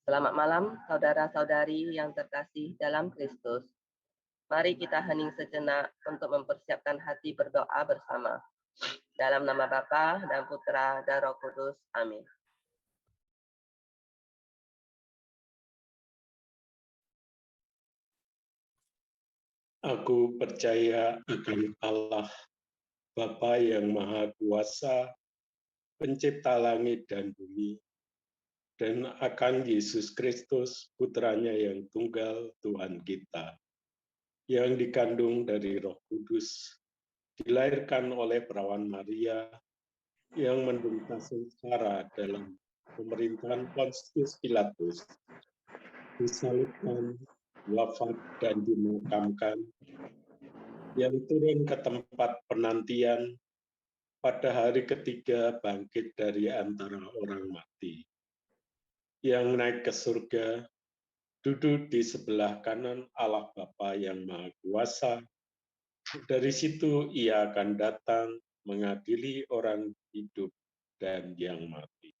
Selamat malam, saudara-saudari yang terkasih dalam Kristus. Mari kita hening sejenak untuk mempersiapkan hati berdoa bersama. Dalam nama Bapa dan Putra dan Roh Kudus. Amin. Aku percaya akan Allah, Bapa yang Maha Kuasa, Pencipta langit dan bumi, dan akan Yesus Kristus, Putranya yang tunggal Tuhan kita, yang dikandung dari Roh Kudus, dilahirkan oleh perawan Maria, yang menderita sengsara dalam pemerintahan Pontius Pilatus, disalibkan, wafat dan dimakamkan, yang turun ke tempat penantian, pada hari ketiga bangkit dari antara orang mati, yang naik ke surga, duduk di sebelah kanan Allah Bapa yang Maha Kuasa. Dari situ ia akan datang mengadili orang hidup dan yang mati.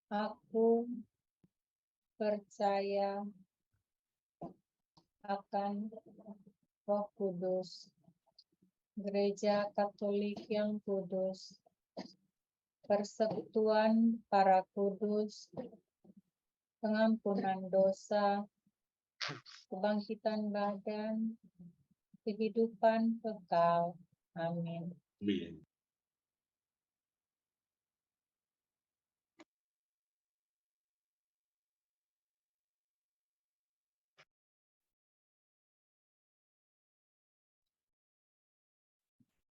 Aku percaya akan Roh Kudus, Gereja Katolik yang kudus, persekutuan para kudus, pengampunan dosa, kebangkitan badan, kehidupan kekal. Amin. Amin.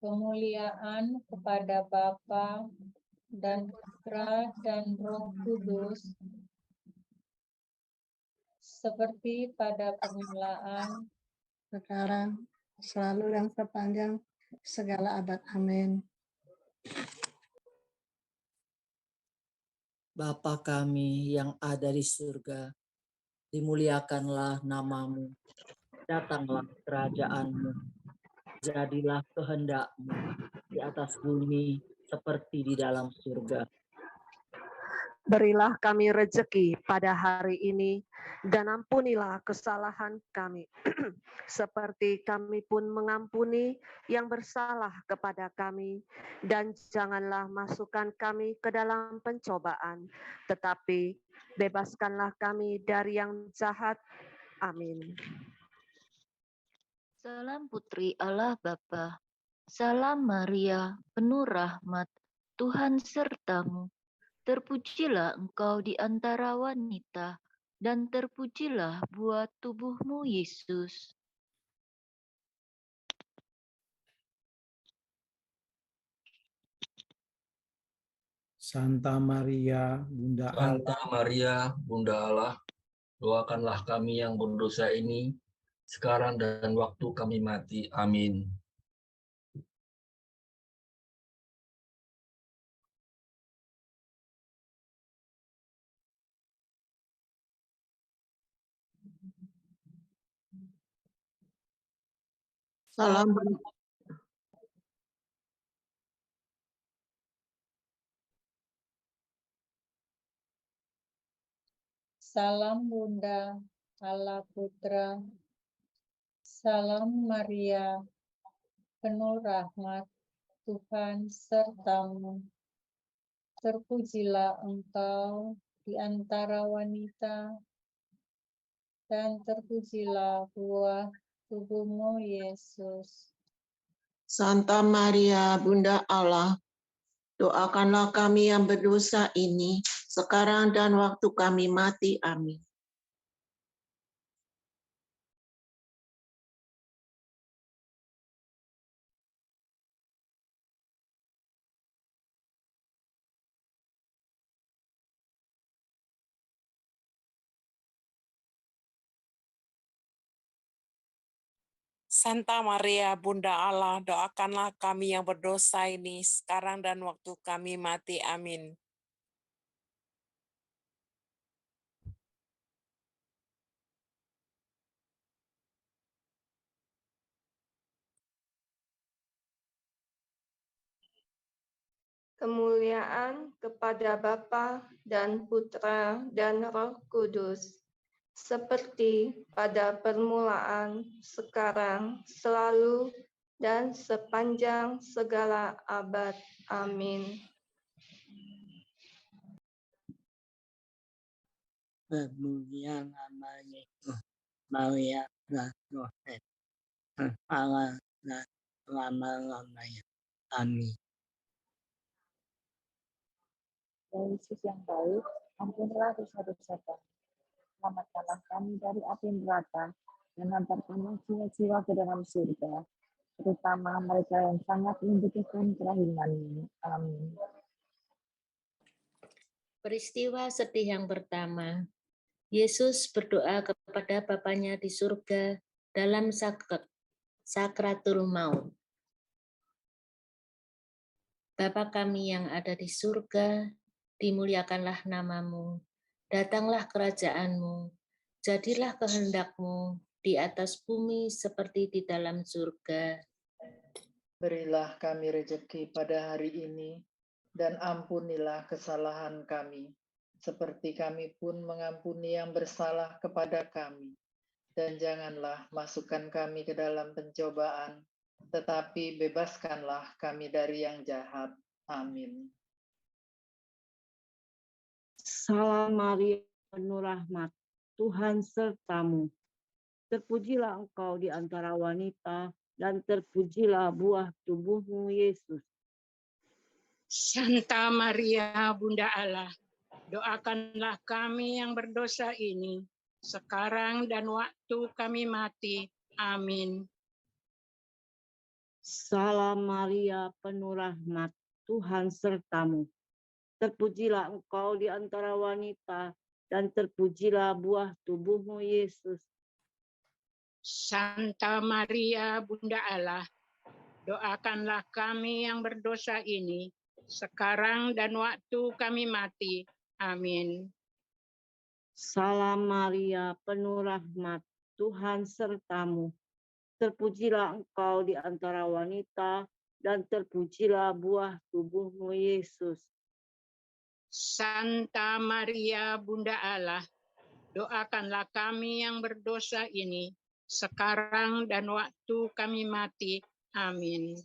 Kemuliaan kepada Bapa dan Putra dan Roh Kudus, seperti pada permulaan, sekarang, selalu dan sepanjang segala abad. Amin. Bapa kami yang ada di surga, dimuliakanlah namamu, datanglah kerajaanmu, jadilah kehendak-Mu di atas bumi seperti di dalam surga. Berilah kami rejeki pada hari ini, dan ampunilah kesalahan kami, seperti kami pun mengampuni yang bersalah kepada kami. Dan janganlah masukkan kami ke dalam pencobaan, tetapi bebaskanlah kami dari yang jahat. Amin. Salam Putri Allah Bapa, salam Maria, penuh rahmat, Tuhan sertamu. Terpujilah engkau di antara wanita, dan terpujilah buah tubuhmu, Yesus. Santa Maria, Bunda Allah. Santa Maria, Bunda Allah, doakanlah kami yang berdosa ini, sekarang dan waktu kami mati. Amin. Salam salam Bunda Allah Putra, salam Maria, penuh rahmat, Tuhan sertamu. Terpujilah engkau di antara wanita, dan terpujilah buah tubuhmu, Yesus. Santa Maria, Bunda Allah, doakanlah kami yang berdosa ini, sekarang dan waktu kami mati. Amin. Santa Maria, Bunda Allah, doakanlah kami yang berdosa ini, sekarang dan waktu kami mati. Amin. kemuliaan kepada Bapa dan Putra dan Roh Kudus, seperti pada permulaan, sekarang, selalu, dan sepanjang segala abad. Amin. Kemuliaan namanya Maria dan Yosef, sekarang dan selama-lamanya. Amin. Ya Yesus yang baik, ampunilah dosa-dosa kami. Selamatkanlah kami dari api neraka dan hantarkanlah jiwa-jiwa ke dalam surga, terutama mereka yang sangat membutuhkan kerahiman-Mu. Amin. Peristiwa sedih yang pertama, Yesus berdoa kepada Bapanya di surga dalam sakratul maut. Bapa kami yang ada di surga, dimuliakanlah nama-Mu, datanglah kerajaan-Mu, jadilah kehendak-Mu di atas bumi seperti di dalam surga. Berilah kami rejeki pada hari ini, dan ampunilah kesalahan kami, seperti kami pun mengampuni yang bersalah kepada kami. Dan janganlah masukkan kami ke dalam pencobaan, tetapi bebaskanlah kami dari yang jahat. Amin. Salam Maria, penuh rahmat, Tuhan sertamu. Terpujilah engkau di antara wanita, dan terpujilah buah tubuhmu, Yesus. Santa Maria, Bunda Allah, doakanlah kami yang berdosa ini, sekarang dan waktu kami mati. Amin. Salam Maria, penuh rahmat, Tuhan sertamu. Terpujilah engkau di antara wanita, dan terpujilah buah tubuhmu, Yesus. Santa Maria, Bunda Allah, doakanlah kami yang berdosa ini, sekarang dan waktu kami mati. Amin. Salam Maria, penuh rahmat, Tuhan sertamu. Terpujilah engkau di antara wanita, dan terpujilah buah tubuhmu, Yesus. Santa Maria, Bunda Allah, doakanlah kami yang berdosa ini, sekarang dan waktu kami mati. Amin.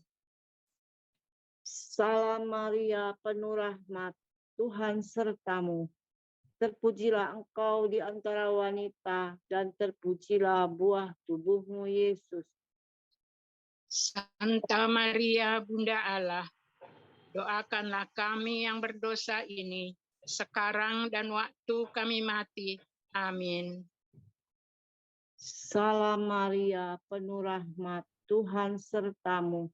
Salam Maria, penuh rahmat, Tuhan sertamu. Terpujilah engkau di antara wanita, dan terpujilah buah tubuhmu, Yesus. Santa Maria, Bunda Allah, doakanlah kami yang berdosa ini, sekarang dan waktu kami mati. Amin. Salam Maria, penuh rahmat, Tuhan sertamu.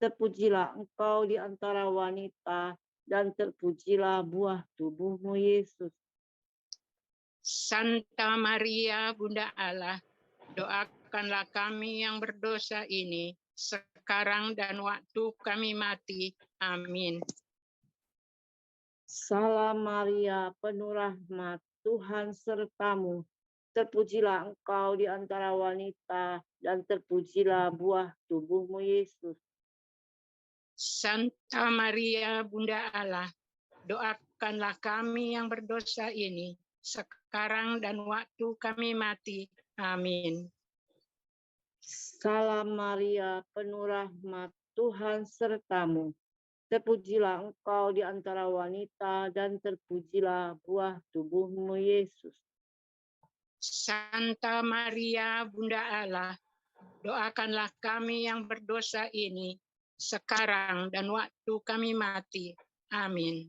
Terpujilah engkau di antara wanita, dan terpujilah buah tubuhmu, Yesus. Santa Maria, Bunda Allah, doakanlah kami yang berdosa ini, sekarang dan waktu kami mati. Amin. Salam Maria, penuh rahmat, Tuhan sertamu. Terpujilah engkau di antara wanita, dan terpujilah buah tubuhmu, Yesus. Santa Maria, Bunda Allah, doakanlah kami yang berdosa ini, sekarang dan waktu kami mati. Amin. Salam Maria, penuh rahmat, Tuhan sertamu. Terpujilah engkau di antara wanita, dan terpujilah buah tubuhmu, Yesus. Santa Maria, Bunda Allah, doakanlah kami yang berdosa ini, sekarang dan waktu kami mati. Amin.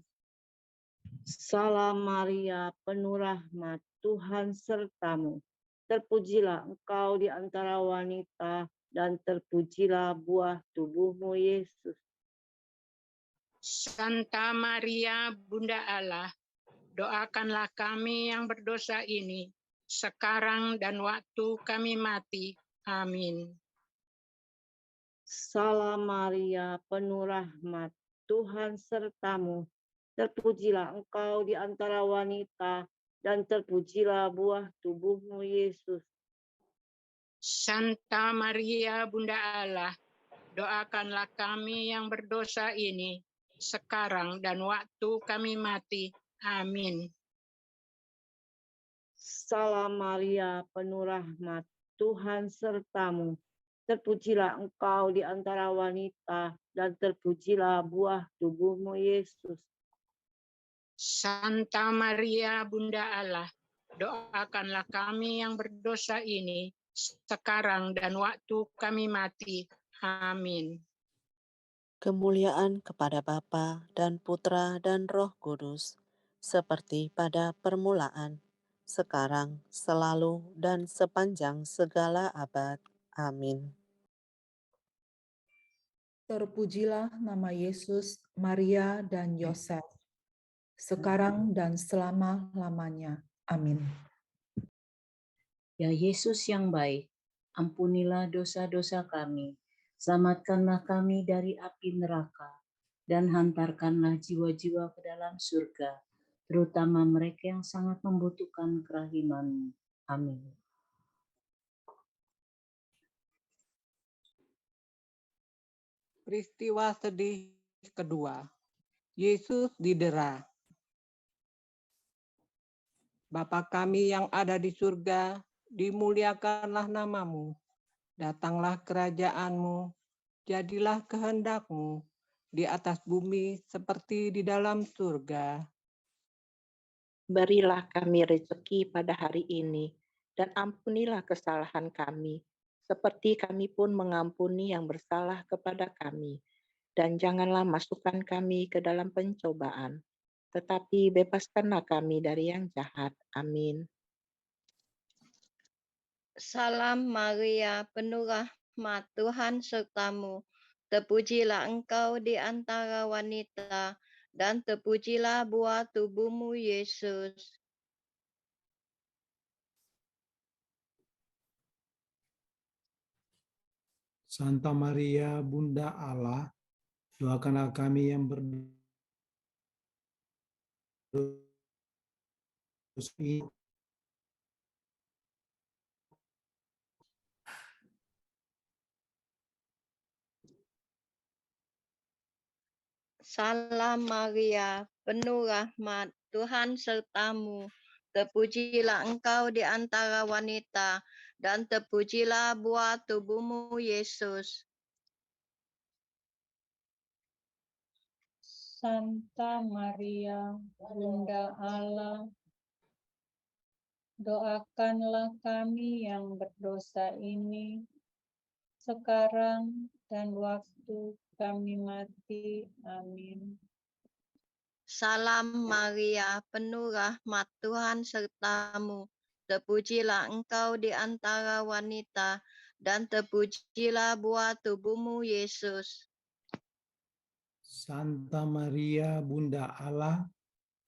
Salam Maria, penuh rahmat, Tuhan sertamu. Terpujilah engkau di antara wanita, dan terpujilah buah tubuhmu, Yesus. Santa Maria, Bunda Allah, doakanlah kami yang berdosa ini, sekarang dan waktu kami mati. Amin. Salam Maria, penuh rahmat, Tuhan sertamu. Terpujilah engkau di antara wanita, dan terpujilah buah tubuhmu, Yesus. Santa Maria, Bunda Allah, doakanlah kami yang berdosa ini, sekarang dan waktu kami mati. Amin. Salam Maria, penuh rahmat, Tuhan sertamu. Terpujilah engkau di antara wanita, dan terpujilah buah tubuhmu, Yesus. Santa Maria, Bunda Allah, doakanlah kami yang berdosa ini, sekarang dan waktu kami mati. Amin. Kemuliaan kepada Bapa dan Putra dan Roh Kudus, seperti pada permulaan, sekarang, selalu, dan sepanjang segala abad. Amin. Terpujilah nama Yesus, Maria, dan Yosef, sekarang dan selama-lamanya. Amin. Ya Yesus yang baik, ampunilah dosa-dosa kami, selamatkanlah kami dari api neraka, dan hantarkanlah jiwa-jiwa ke dalam surga, terutama mereka yang sangat membutuhkan kerahiman-Mu. Amin. Peristiwa sedih kedua, Yesus didera. Bapa kami yang ada di surga, dimuliakanlah namamu. Datanglah kerajaan-Mu, jadilah kehendak-Mu di atas bumi seperti di dalam surga. Berilah kami rezeki pada hari ini, dan ampunilah kesalahan kami, seperti kami pun mengampuni yang bersalah kepada kami. Dan janganlah masukkan kami ke dalam pencobaan, tetapi bebaskanlah kami dari yang jahat. Amin. Salam Maria, penuh rahmat, Tuhan sertamu. Terpujilah engkau di antara wanita, dan terpujilah buah tubuhmu, Yesus. Santa Maria, Bunda Allah, doakanlah kami yang berdosa ini. Salam Maria, penuh rahmat, Tuhan sertamu. Terpujilah engkau di antara wanita, dan terpujilah buah tubuhmu, Yesus. Santa Maria, Bunda Allah, doakanlah kami yang berdosa ini, sekarang dan waktu kami mati. Amin. Salam Maria, penuh rahmat, Tuhan sertamu. Terpujilah engkau di antara wanita, dan terpujilah buah tubuhmu, Yesus. Santa Maria, Bunda Allah,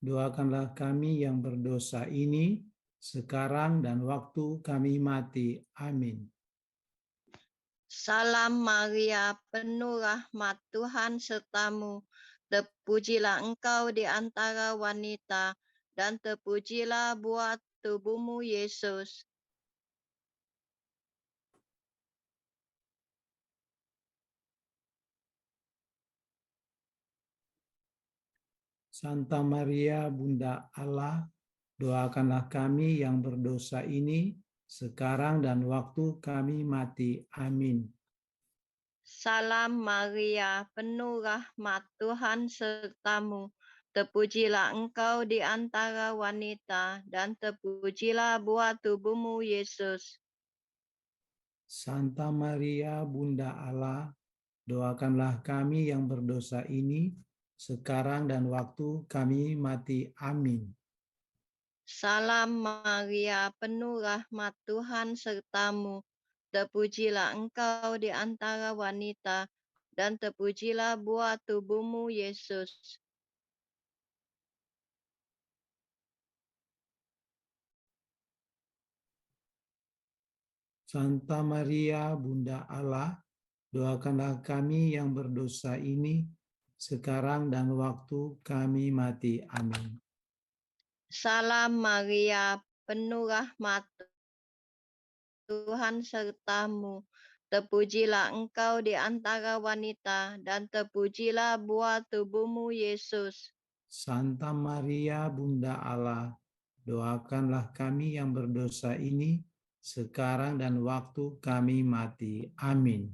doakanlah kami yang berdosa ini, sekarang dan waktu kami mati. Amin. Salam Maria, penuh rahmat, Tuhan sertamu. Terpujilah engkau di antara wanita, dan terpujilah buah tubuhmu, Yesus. Santa Maria, Bunda Allah, doakanlah kami yang berdosa ini, sekarang dan waktu kami mati. Amin. Salam Maria, penuh rahmat, Tuhan sertamu. Terpujilah engkau di antara wanita, dan terpujilah buah tubuhmu, Yesus. Santa Maria, Bunda Allah, doakanlah kami yang berdosa ini, sekarang dan waktu kami mati. Amin. Salam Maria, penuh rahmat, Tuhan sertamu. Terpujilah engkau di antara wanita, dan terpujilah buah tubuhmu, Yesus. Santa Maria, Bunda Allah, doakanlah kami yang berdosa ini, sekarang dan waktu kami mati. Amin. Salam Maria, penuh rahmat, Tuhan sertamu. Terpujilah engkau di antara wanita, dan terpujilah buah tubuhmu, Yesus. Santa Maria, Bunda Allah, doakanlah kami yang berdosa ini, sekarang dan waktu kami mati. Amin.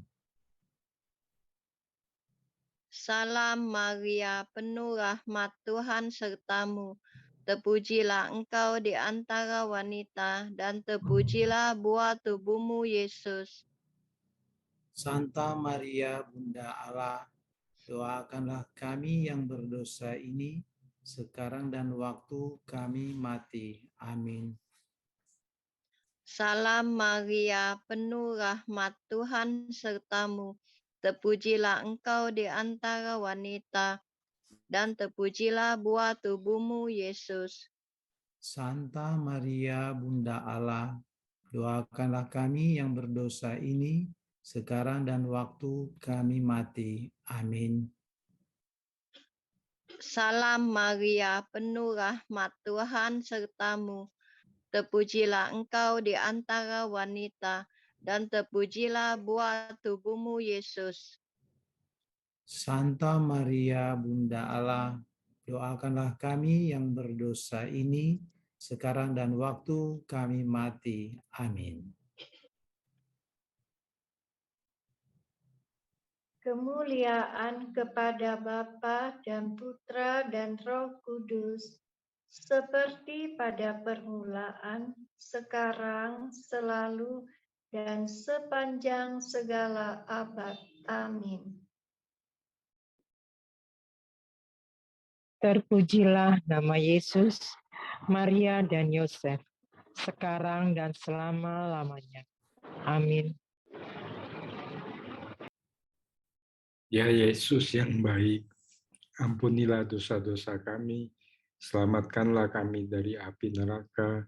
Salam Maria, penuh rahmat Tuhan sertamu. Terpujilah engkau di antara wanita, dan terpujilah buah tubuhmu, Yesus. Santa Maria, Bunda Allah, doakanlah kami yang berdosa ini, sekarang dan waktu kami mati. Amin. Salam Maria, penuh rahmat Tuhan sertamu. Terpujilah engkau di antara wanita, dan terpujilah buah tubuhmu, Yesus. Santa Maria, Bunda Allah, doakanlah kami yang berdosa ini, sekarang dan waktu kami mati. Amin. Salam Maria, penuh rahmat Tuhan sertamu. Terpujilah engkau di antara wanita, dan terpujilah buah tubuhmu, Yesus. Santa Maria, Bunda Allah, doakanlah kami yang berdosa ini, sekarang dan waktu kami mati. Amin. Kemuliaan kepada Bapa dan Putra dan Roh Kudus, seperti pada permulaan, sekarang, selalu, dan sepanjang segala abad. Amin. Terpujilah nama Yesus, Maria dan Yosef, sekarang dan selama-lamanya. Amin. Ya Yesus yang baik, ampunilah dosa-dosa kami, selamatkanlah kami dari api neraka,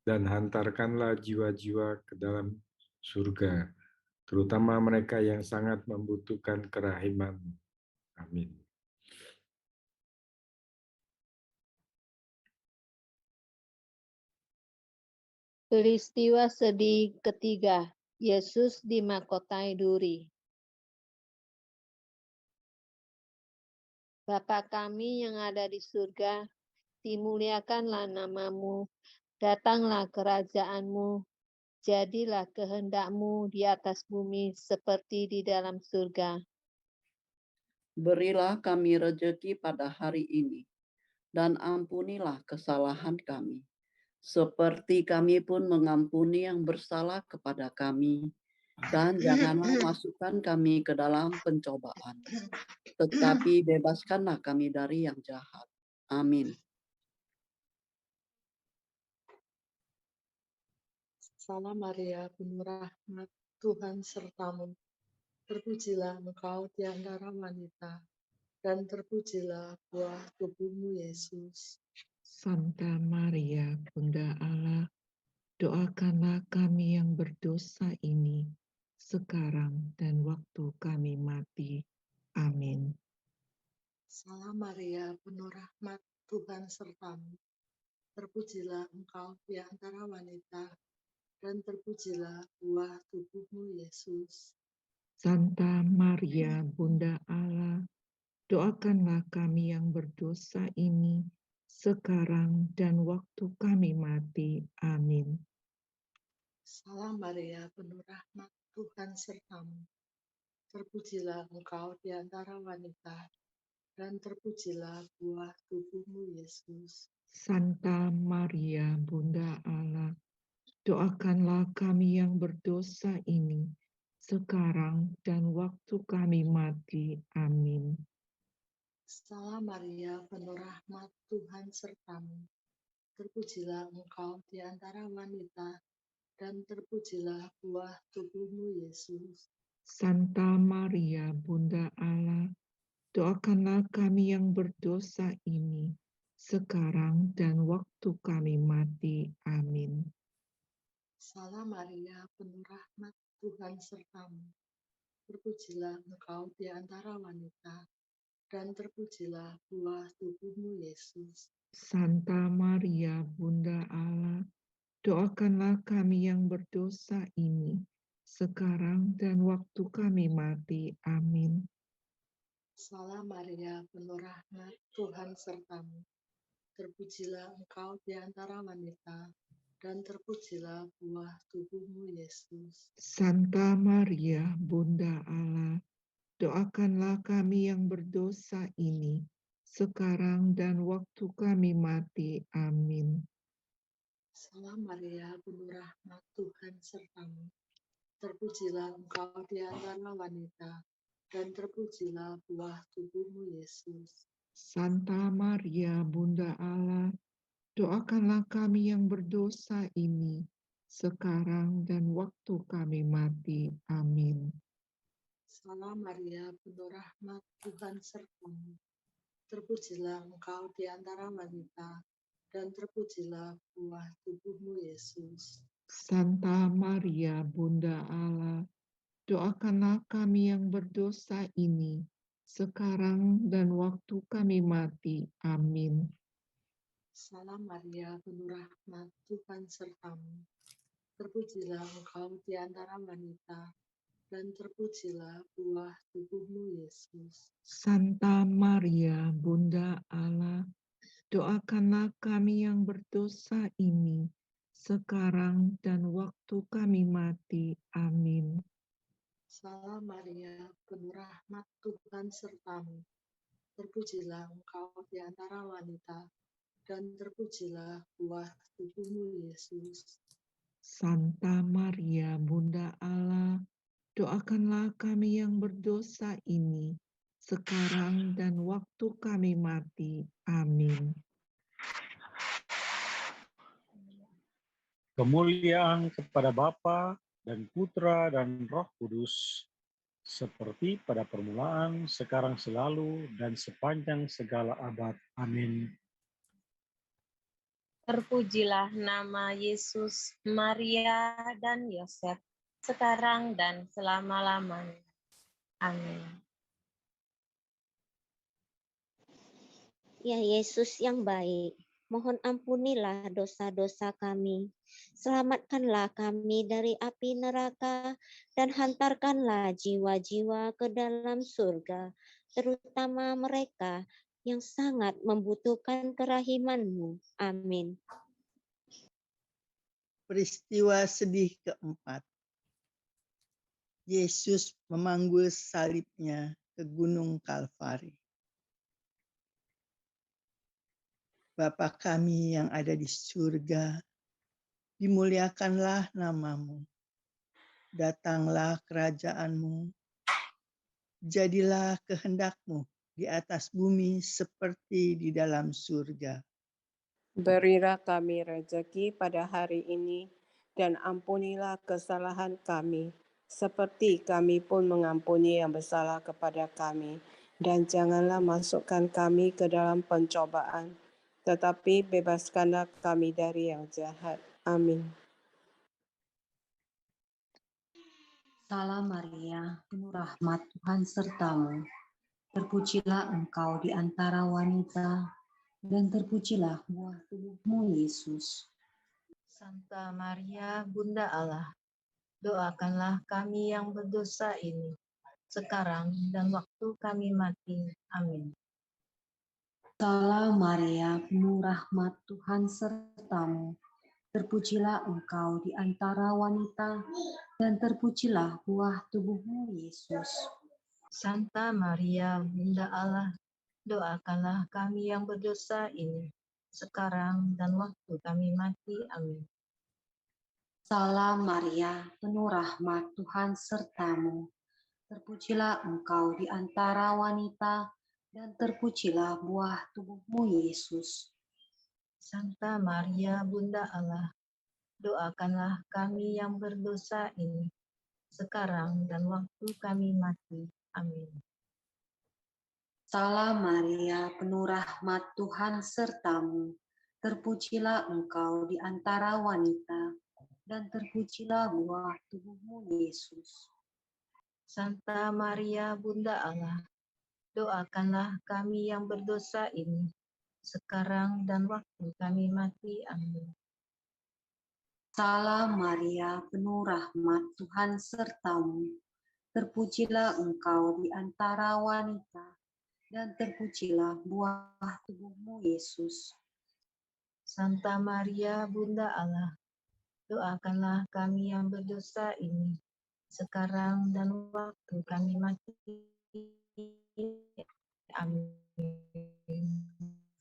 dan hantarkanlah jiwa-jiwa ke dalam surga, terutama mereka yang sangat membutuhkan kerahiman-Mu. Amin. Peristiwa sedih ketiga, Yesus dimahkotai duri. Bapa kami yang ada di surga, dimuliakanlah namamu, datanglah kerajaan-Mu, jadilah kehendak-Mu di atas bumi seperti di dalam surga. Berilah kami rejeki pada hari ini, dan ampunilah kesalahan kami, seperti kami pun mengampuni yang bersalah kepada kami. Dan janganlah masukkan kami ke dalam pencobaan, tetapi bebaskanlah kami dari yang jahat. Amin. Salam Maria, penuh rahmat, Tuhan sertamu. Terpujilah engkau di antara wanita, dan terpujilah buah tubuhmu, Yesus. Santa Maria, Bunda Allah, doakanlah kami yang berdosa ini, sekarang dan waktu kami mati. Amin. Salam Maria, penuh rahmat, Tuhan sertamu. Terpujilah engkau di antara wanita, dan terpujilah buah tubuhmu, Yesus. Santa Maria, Bunda Allah, doakanlah kami yang berdosa ini, sekarang dan waktu kami mati. Amin. Salam Maria, penuh rahmat, Tuhan sertamu. Terpujilah engkau di antara wanita, dan terpujilah buah tubuhmu, Yesus. Santa Maria, Bunda Allah, doakanlah kami yang berdosa ini, sekarang dan waktu kami mati. Amin. Salam Maria, penuh rahmat, Tuhan sertamu. Terpujilah engkau di antara wanita, dan terpujilah buah tubuhmu, Yesus. Santa Maria, Bunda Allah, doakanlah kami yang berdosa ini, sekarang dan waktu kami mati. Amin. Salam Maria, penuh rahmat, Tuhan sertamu. Terpujilah engkau di antara wanita, dan terpujilah buah tubuhmu, Yesus. Santa Maria, Bunda Allah, doakanlah kami yang berdosa ini, sekarang dan waktu kami mati. Amin. Salam Maria, penuh rahmat, Tuhan sertamu. Terpujilah engkau di antara wanita, dan terpujilah buah tubuhmu, Yesus. Santa Maria, Bunda Allah, doakanlah kami yang berdosa ini, sekarang dan waktu kami mati. Amin. Salam Maria, penuh rahmat, Tuhan sertamu. Terpujilah engkau di antara wanita, dan terpujilah buah tubuhmu, Yesus. Santa Maria, Bunda Allah, doakanlah kami yang berdosa ini, sekarang dan waktu kami mati. Amin. Salam Maria, penuh rahmat, Tuhan sertamu. Terpujilah engkau di antara wanita, dan terpujilah buah tubuhmu, Yesus. Santa Maria, Bunda Allah, doakanlah kami yang berdosa ini, sekarang dan waktu kami mati. Amin. Salam Maria, penuh rahmat, Tuhan sertamu. Terpujilah engkau di antara wanita, dan terpujilah buah tubuhmu, Yesus. Santa Maria, Bunda Allah, doakanlah kami yang berdosa ini, sekarang dan waktu kami mati. Amin. Salam Maria, penuh rahmat, Tuhan sertamu. Terpujilah engkau di antara wanita, dan terpujilah buah tubuhmu, Yesus. Santa Maria, Bunda Allah, doakanlah kami yang berdosa ini, sekarang dan waktu kami mati. Amin. Kemuliaan kepada Bapa dan Putra dan Roh Kudus, seperti pada permulaan, sekarang, selalu, dan sepanjang segala abad. Amin. Terpujilah nama Yesus, Maria, dan Yosef, sekarang dan selama-lamanya. Amin. Ya Yesus yang baik, mohon ampunilah dosa-dosa kami. Selamatkanlah kami dari api neraka dan hantarkanlah jiwa-jiwa ke dalam surga, terutama mereka yang sangat membutuhkan kerahiman-Mu. Amin. Peristiwa sedih keempat. Yesus memanggul salibnya ke Gunung Kalvari. Bapa kami yang ada di surga, dimuliakanlah nama-Mu. Datanglah kerajaan-Mu. Jadilah kehendak-Mu di atas bumi seperti di dalam surga. Berilah kami rezeki pada hari ini, dan ampunilah kesalahan kami, seperti kami pun mengampuni yang bersalah kepada kami. Dan janganlah masukkan kami ke dalam pencobaan, tetapi bebaskanlah kami dari yang jahat. Amin. Salam Maria, penuh rahmat, Tuhan sertamu. Terpujilah engkau di antara wanita, dan terpujilah buah tubuhmu, Yesus. Santa Maria, Bunda Allah, doakanlah kami yang berdosa ini, sekarang dan waktu kami mati. Amin. Salam Maria, penuh rahmat, Tuhan sertamu. Terpujilah engkau di antara wanita, dan terpujilah buah tubuhmu, Yesus. Santa Maria, Bunda Allah, doakanlah kami yang berdosa ini, sekarang dan waktu kami mati. Amin. Salam Maria, penuh rahmat, Tuhan sertamu. Terpujilah engkau di antara wanita, dan terpujilah buah tubuhmu, Yesus. Santa Maria, Bunda Allah, doakanlah kami yang berdosa ini, sekarang dan waktu kami mati. Amin. Salam Maria, penuh rahmat, Tuhan sertamu. Terpujilah engkau di antara wanita, dan terpujilah buah tubuhmu, Yesus. Santa Maria, Bunda Allah, doakanlah kami yang berdosa ini, sekarang dan waktu kami mati. Amin. Salam Maria, penuh rahmat, Tuhan sertamu. Terpujilah engkau di antara wanita, dan terpujilah buah tubuhmu, Yesus. Santa Maria, Bunda Allah, doakanlah kami yang berdosa ini, sekarang dan waktu kami mati. Amin.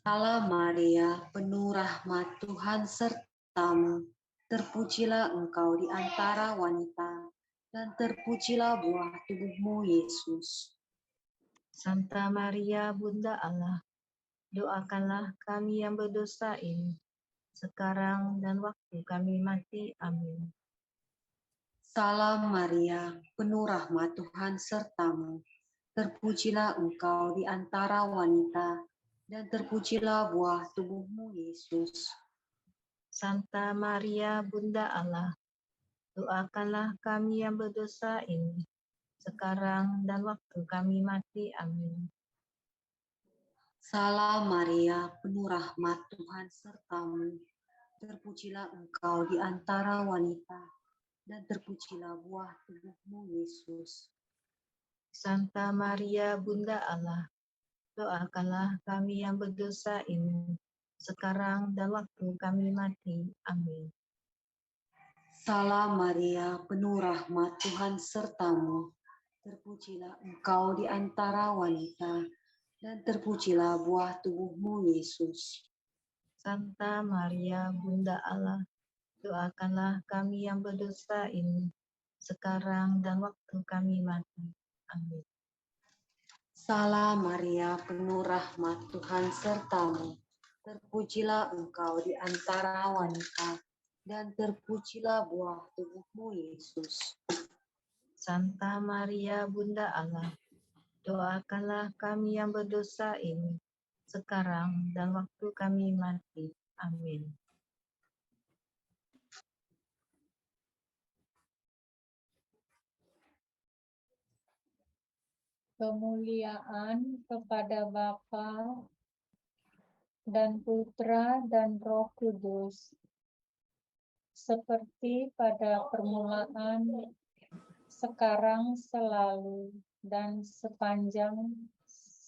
Salam Maria, penuh rahmat, Tuhan sertamu. Terpujilah engkau di antara wanita, dan terpujilah buah tubuhmu, Yesus. Santa Maria, Bunda Allah, doakanlah kami yang berdosa ini, sekarang dan waktu kami mati. Amin. Salam Maria, penuh rahmat, Tuhan sertamu. Terpujilah engkau di antara wanita, dan terpujilah buah tubuhmu, Yesus. Santa Maria, Bunda Allah, doakanlah kami yang berdosa ini, sekarang dan waktu kami mati. Amin. Salam Maria, penuh rahmat, Tuhan sertamu. Terpujilah engkau di antara wanita, dan terpujilah buah tubuhmu, Yesus. Santa Maria, Bunda Allah, doakanlah kami yang berdosa ini, sekarang dan waktu kami mati. Amin. Salam Maria, penuh rahmat, Tuhan sertamu. Terpujilah engkau di antara wanita, dan terpujilah buah tubuhmu, Yesus. Santa Maria, Bunda Allah, doakanlah kami yang berdosa ini, sekarang dan waktu kami mati. Amin. Salam Maria, penuh rahmat, Tuhan sertamu. Terpujilah engkau di antara wanita, dan terpujilah buah tubuhmu, Yesus. Santa Maria, Bunda Allah, doakanlah kami yang berdosa ini, sekarang dan waktu kami mati. Amin. Kemuliaan kepada Bapa dan Putra dan Roh Kudus, seperti pada permulaan, sekarang, selalu, dan sepanjang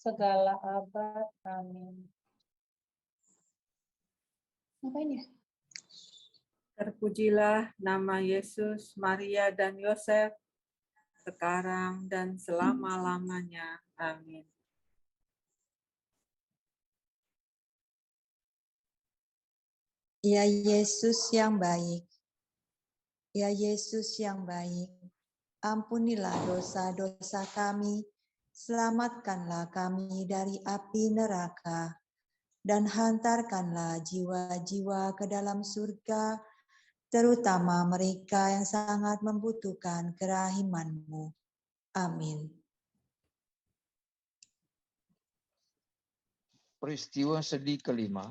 segala abad. Amin. Ngapain ya? Terpujilah nama Yesus, Maria, dan Yosef, sekarang dan selama-lamanya. Amin. Ya Yesus yang baik, ya Yesus yang baik, ampunilah dosa-dosa kami, selamatkanlah kami dari api neraka, dan hantarkanlah jiwa-jiwa ke dalam surga, terutama mereka yang sangat membutuhkan kerahiman-Mu. Amin. Peristiwa sedih kelima,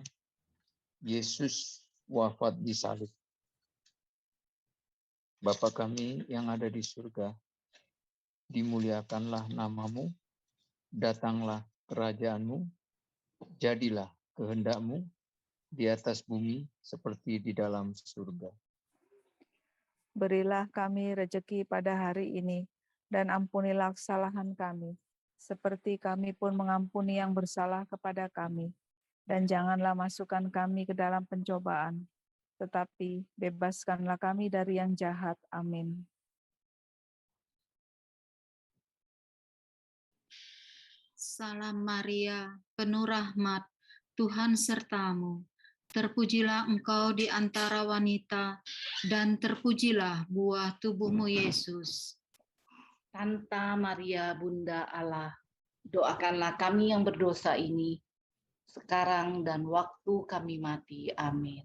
Yesus wafat di salib. Bapa kami yang ada di surga, dimuliakanlah nama-Mu, datanglah kerajaan-Mu, jadilah kehendak-Mu di atas bumi seperti di dalam surga. Berilah kami rejeki pada hari ini, dan ampunilah kesalahan kami, seperti kami pun mengampuni yang bersalah kepada kami. Dan janganlah masukkan kami ke dalam pencobaan, tetapi bebaskanlah kami dari yang jahat. Amin. Salam Maria, penuh rahmat, Tuhan sertamu. Terpujilah engkau di antara wanita, dan terpujilah buah tubuhmu, Yesus. Santa Maria, Bunda Allah, doakanlah kami yang berdosa ini, sekarang dan waktu kami mati. Amin.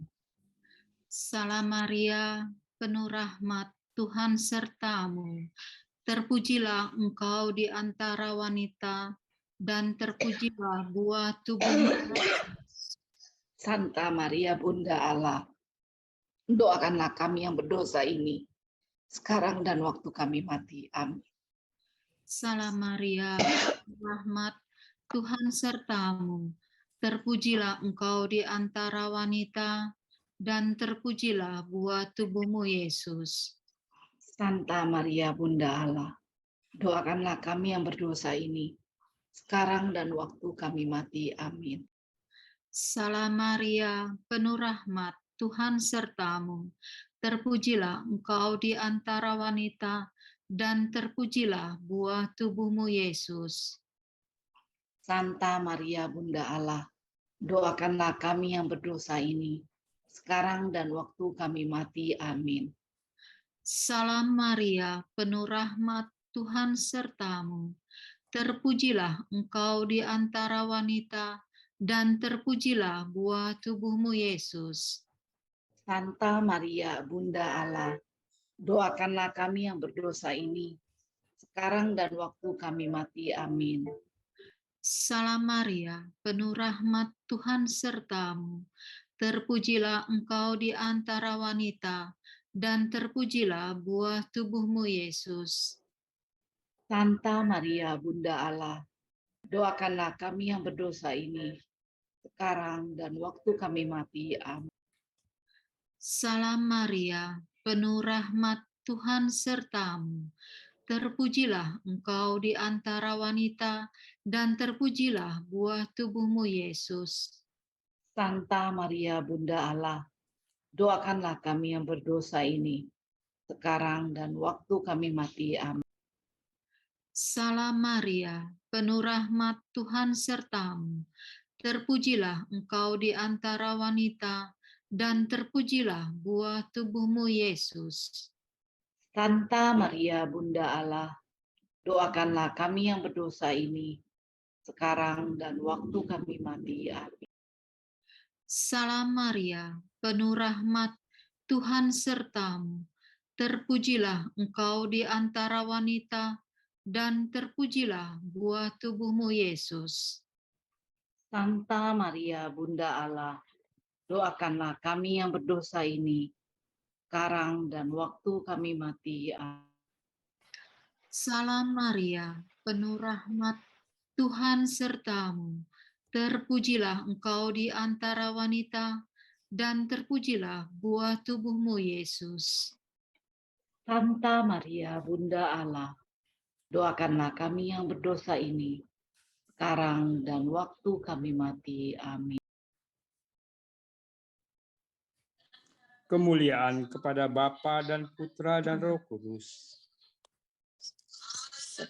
Salam Maria, penuh rahmat, Tuhan sertamu. Terpujilah engkau di antara wanita, dan terpujilah buah tubuhmu. Santa Maria, Bunda Allah, doakanlah kami yang berdosa ini, sekarang dan waktu kami mati. Amin. Salam Maria, rahmat, Tuhan sertamu. Terpujilah engkau di antara wanita, dan terpujilah buah tubuhmu, Yesus. Santa Maria Bunda Allah, doakanlah kami yang berdosa ini, sekarang dan waktu kami mati. Amin. Salam Maria, penuh rahmat, Tuhan sertamu. Terpujilah engkau di antara wanita, dan terpujilah buah tubuhmu, Yesus. Santa Maria Bunda Allah, doakanlah kami yang berdosa ini, sekarang dan waktu kami mati. Amin. Salam Maria, penuh rahmat, Tuhan sertamu. Terpujilah engkau di antara wanita, dan terpujilah buah tubuhmu, Yesus. Santa Maria Bunda Allah, doakanlah kami yang berdosa ini, sekarang dan waktu kami mati. Amin. Salam Maria, penuh rahmat, Tuhan sertamu. Terpujilah engkau di antara wanita, dan terpujilah buah tubuhmu, Yesus. Santa Maria Bunda Allah, doakanlah kami yang berdosa ini, sekarang dan waktu kami mati. Amin. Salam Maria, penuh rahmat, Tuhan sertamu. Terpujilah engkau di antara wanita, dan terpujilah buah tubuhmu, Yesus. Santa Maria Bunda Allah, doakanlah kami yang berdosa ini, sekarang dan waktu kami mati. Amin. Salam Maria, penuh rahmat, Tuhan sertamu. Terpujilah engkau di antara wanita, dan terpujilah buah tubuhmu, Yesus. Santa Maria Bunda Allah, doakanlah kami yang berdosa ini, sekarang dan waktu kami mati. Amin. Salam Maria, penuh rahmat, Tuhan sertamu. Terpujilah engkau di antara wanita, dan terpujilah buah tubuhmu, Yesus. Santa Maria Bunda Allah, doakanlah kami yang berdosa ini, sekarang dan waktu kami mati. Amin. Salam Maria, penuh rahmat, Tuhan sertamu. Terpujilah engkau di antara wanita, dan terpujilah buah tubuhmu, Yesus. Santa Maria Bunda Allah, doakanlah kami yang berdosa ini, sekarang dan waktu kami mati. Amin. Kemuliaan kepada Bapa dan Putra dan Roh Kudus,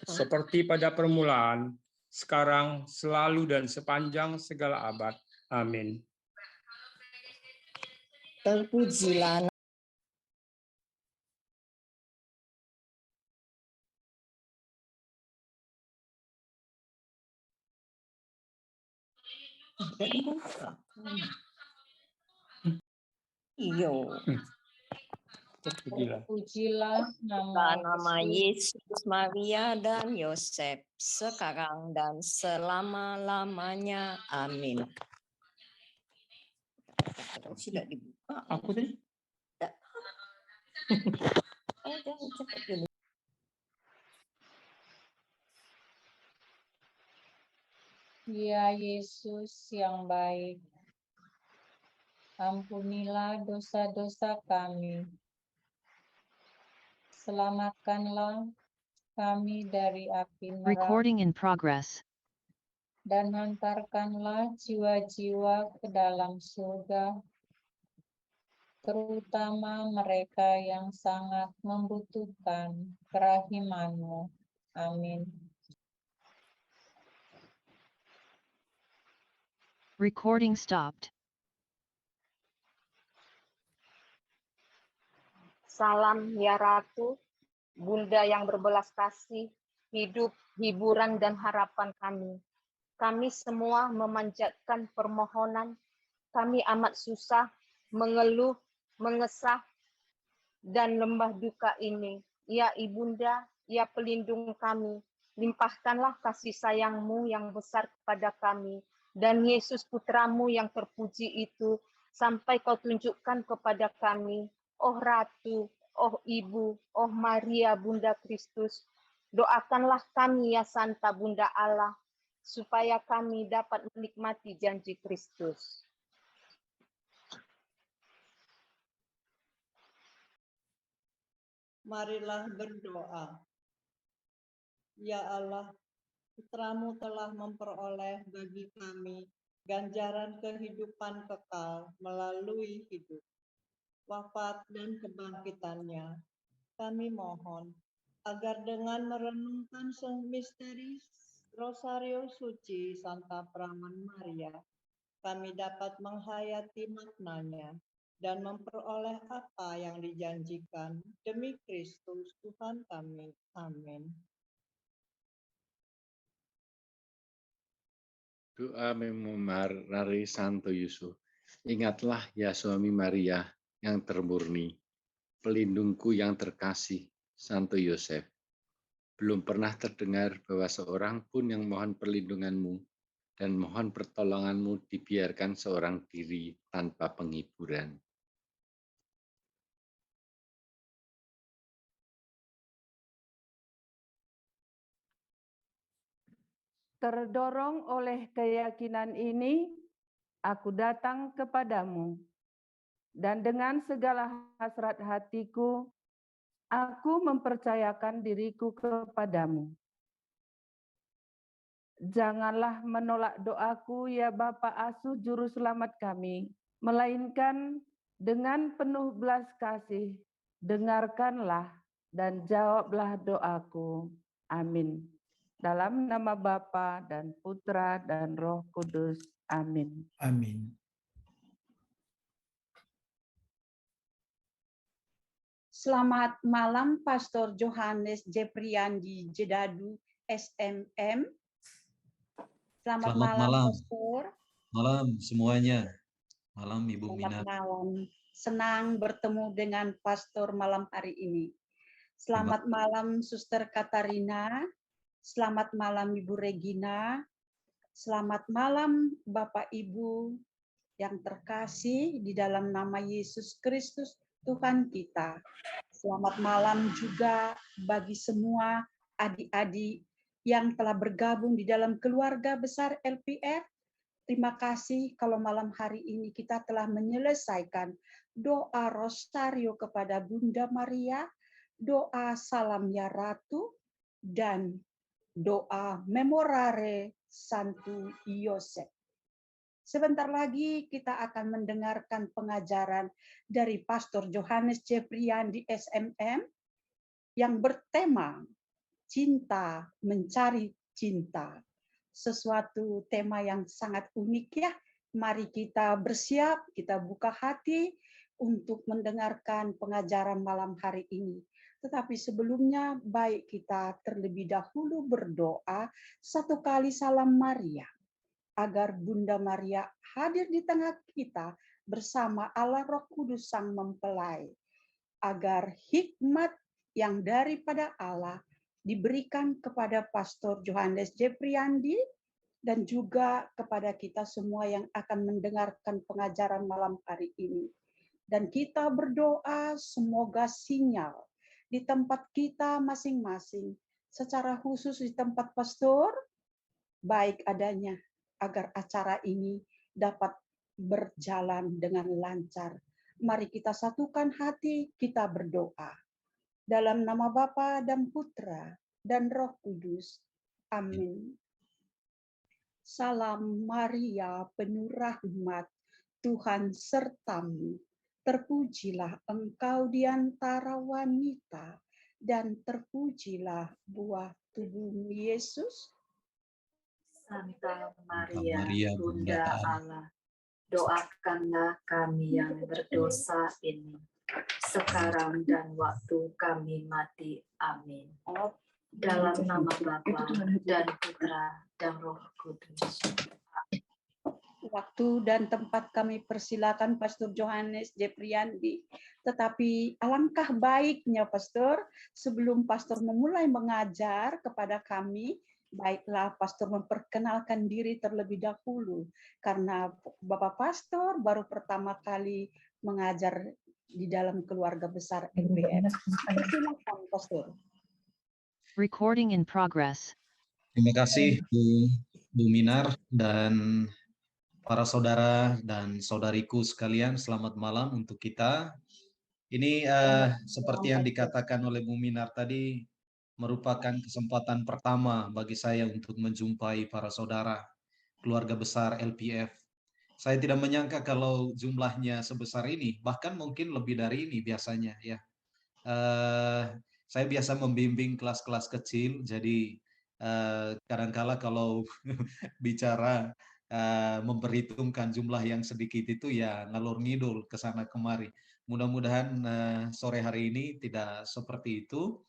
seperti pada permulaan, sekarang, selalu, dan sepanjang segala abad. Amin. Terpujilah Terpujilah nama Yesus, Maria, dan Yosef, sekarang dan selama-lamanya. Amin. Sudah dibuka. Aku tadi? Jangan cepat dulu. Ya Yesus yang baik, ampunilah dosa-dosa kami. Selamatkanlah kami dari api neraka. Recording in progress. Dan hantarkanlah jiwa-jiwa ke dalam surga, terutama mereka yang sangat membutuhkan kerahiman-Mu. Amin. Recording stopped. Salam ya Ratu, Bunda yang berbelas kasih, hidup, hiburan, dan harapan kami. Kami semua memanjatkan permohonan. Kami amat susah, mengeluh, mengesah, dan lembah duka ini. Ya Ibunda, ya pelindung kami, limpahkanlah kasih sayang-Mu yang besar kepada kami, dan Yesus Putra-Mu yang terpuji itu, sampai Kau tunjukkan kepada kami, oh Ratu, oh Ibu, oh Maria Bunda Kristus, doakanlah kami ya Santa Bunda Allah, supaya kami dapat menikmati janji Kristus. Marilah berdoa. Ya Allah, Putra-Mu telah memperoleh bagi kami ganjaran kehidupan kekal melalui hidup, wafat, dan kebangkitannya. Kami mohon agar dengan merenungkan misteri Rosario Suci Santa Peraman Maria, kami dapat menghayati maknanya dan memperoleh apa yang dijanjikan demi Kristus Tuhan kami. Amin. Doa memorare Santo Yusuf. Ingatlah ya suami Maria yang termurni, pelindungku yang terkasih, Santo Yosef. Belum pernah terdengar bahwa seorang pun yang mohon perlindunganmu dan mohon pertolonganmu dibiarkan seorang diri tanpa penghiburan. Terdorong oleh keyakinan ini, aku datang kepadamu, dan dengan segala hasrat hatiku, aku mempercayakan diriku kepadamu. Janganlah menolak doaku, ya Bapa Asuh Juru Selamat kami, melainkan dengan penuh belas kasih, dengarkanlah dan jawablah doaku. Amin. Dalam nama Bapa dan Putra dan Roh Kudus. Amin. Amin. Selamat malam Pastor Johannes Jepriandi Jedadu SMM. Selamat malam Pastor. Malam semuanya. Malam Ibu Selamat Mina. malam. Senang bertemu dengan Pastor malam hari ini. Selamat malam Suster Katarina. Selamat malam Ibu Regina. Selamat malam Bapak Ibu yang terkasih di dalam nama Yesus Kristus Tuhan kita. Selamat malam juga bagi semua adik-adik yang telah bergabung di dalam keluarga besar LPF. Terima kasih kalau malam hari ini kita telah menyelesaikan doa rosario kepada Bunda Maria, doa salam ya Ratu, dan doa memorare Santo Yosef. Sebentar lagi kita akan mendengarkan pengajaran dari Pastor Johannes Jepriandi SMM yang bertema cinta mencari cinta. Sesuatu tema yang sangat unik ya. Mari kita bersiap, kita buka hati untuk mendengarkan pengajaran malam hari ini. Tetapi sebelumnya baik kita terlebih dahulu berdoa satu kali salam Maria. Agar Bunda Maria hadir di tengah kita bersama Allah Roh Kudus Sang Mempelai. Agar hikmat yang daripada Allah diberikan kepada Pastor Johannes Jepriandi dan juga kepada kita semua yang akan mendengarkan pengajaran malam hari ini. Dan kita berdoa semoga sinyal di tempat kita masing-masing, secara khusus di tempat pastor, baik adanya, agar acara ini dapat berjalan dengan lancar. Mari kita satukan hati, kita berdoa. Dalam nama Bapa dan Putra dan Roh Kudus. Amin. Salam Maria, penuh rahmat, Tuhan sertamu. Terpujilah engkau di antara wanita, dan terpujilah buah tubuhmu Yesus. Santa Maria, Bunda Allah, doakanlah kami yang berdosa ini, sekarang dan waktu kami mati. Amin. Dalam nama Bapa dan Putra dan Roh Kudus. Waktu dan tempat kami persilakan Pastor Johannes Jepriandi. Tetapi alangkah baiknya Pastor, sebelum Pastor memulai mengajar kepada kami, baiklah Pastor memperkenalkan diri terlebih dahulu. Karena Bapak Pastor baru pertama kali mengajar di dalam keluarga besar LPF. Silakan Pastor. Recording in progress. Terima kasih Bu Minar dan para saudara dan saudariku sekalian, selamat malam untuk kita. Ini seperti yang dikatakan oleh Bu Minar tadi, merupakan kesempatan pertama bagi saya untuk menjumpai para saudara keluarga besar LPF. Saya tidak menyangka kalau jumlahnya sebesar ini, bahkan mungkin lebih dari ini biasanya ya. Saya biasa membimbing kelas-kelas kecil, jadi kadangkala kalau bicara memperhitungkan jumlah yang sedikit itu ya ngalor ngidul ke sana kemari. Mudah-mudahan sore hari ini tidak seperti itu.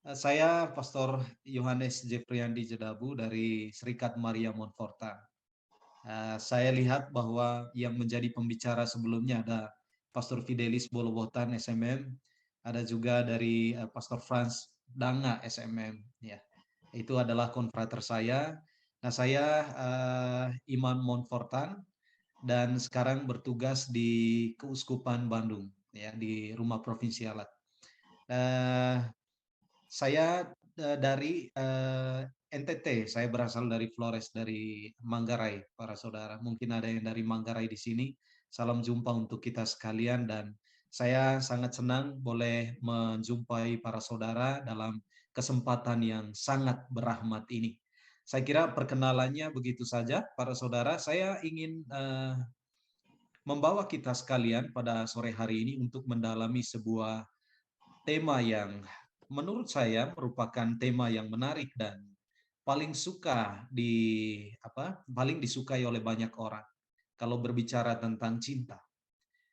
Saya Pastor Yohanes Jefriandi Jedabu dari Serikat Maria Montfortan. Saya lihat bahwa yang menjadi pembicara sebelumnya ada Pastor Fidelis Bolobotan SMM, ada juga dari Pastor Franz Danga SMM. Ya, itu adalah konfrater saya. Nah, saya Imam Montfortan dan sekarang bertugas di Keuskupan Bandung, ya, di Rumah Provinsialat. Saya dari NTT, saya berasal dari Flores, dari Manggarai, para saudara. Mungkin ada yang dari Manggarai di sini. Salam jumpa untuk kita sekalian dan saya sangat senang boleh menjumpai para saudara dalam kesempatan yang sangat berahmat ini. Saya kira perkenalannya begitu saja, para saudara. Saya ingin membawa kita sekalian pada sore hari ini untuk mendalami sebuah tema yang menurut saya merupakan tema yang menarik dan paling disukai oleh banyak orang kalau berbicara tentang cinta.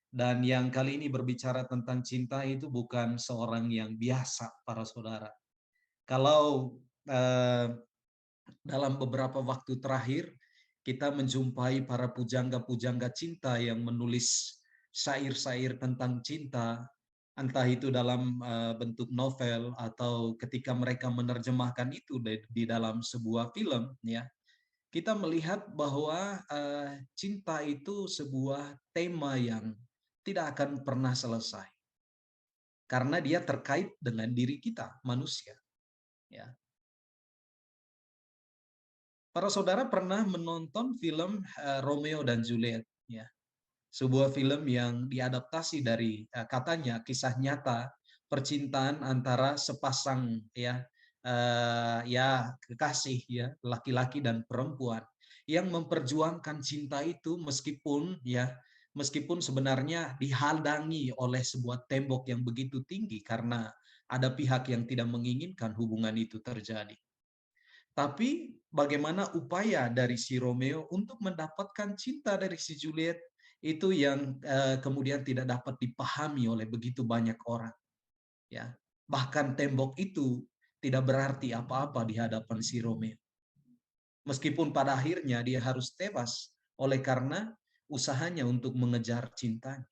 Dan yang kali ini berbicara tentang cinta itu bukan seorang yang biasa, para saudara. Kalau dalam beberapa waktu terakhir kita menjumpai para pujangga-pujangga cinta yang menulis syair-syair tentang cinta, entah itu dalam bentuk novel atau ketika mereka menerjemahkan itu di dalam sebuah film, ya. Kita melihat bahwa cinta itu sebuah tema yang tidak akan pernah selesai. Karena dia terkait dengan diri kita, manusia, ya. Para saudara pernah menonton film Romeo dan Juliet, ya. Sebuah film yang diadaptasi dari katanya kisah nyata percintaan antara sepasang kekasih, ya, laki-laki dan perempuan yang memperjuangkan cinta itu meskipun sebenarnya dihalangi oleh sebuah tembok yang begitu tinggi karena ada pihak yang tidak menginginkan hubungan itu terjadi. Tapi bagaimana upaya dari si Romeo untuk mendapatkan cinta dari si Juliet itu yang kemudian tidak dapat dipahami oleh begitu banyak orang. Ya, bahkan tembok itu tidak berarti apa-apa di hadapan si Romeo. Meskipun pada akhirnya dia harus tewas oleh karena usahanya untuk mengejar cintanya.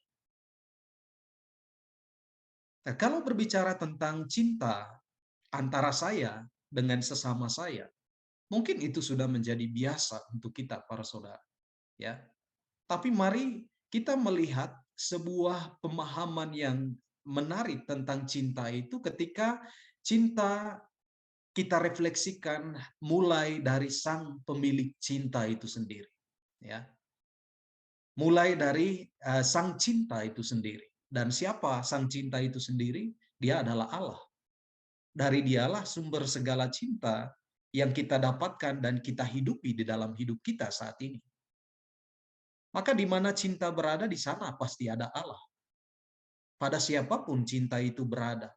Nah, kalau berbicara tentang cinta antara saya dengan sesama saya, mungkin itu sudah menjadi biasa untuk kita para saudara, ya. Tapi mari kita melihat sebuah pemahaman yang menarik tentang cinta itu ketika cinta kita refleksikan mulai dari sang pemilik cinta itu sendiri, ya. Mulai dari sang cinta itu sendiri. Dan siapa sang cinta itu sendiri? Dia adalah Allah. Dari dialah sumber segala cinta yang kita dapatkan dan kita hidupi di dalam hidup kita saat ini. Maka di mana cinta berada, di sana pasti ada Allah. Pada siapapun cinta itu berada,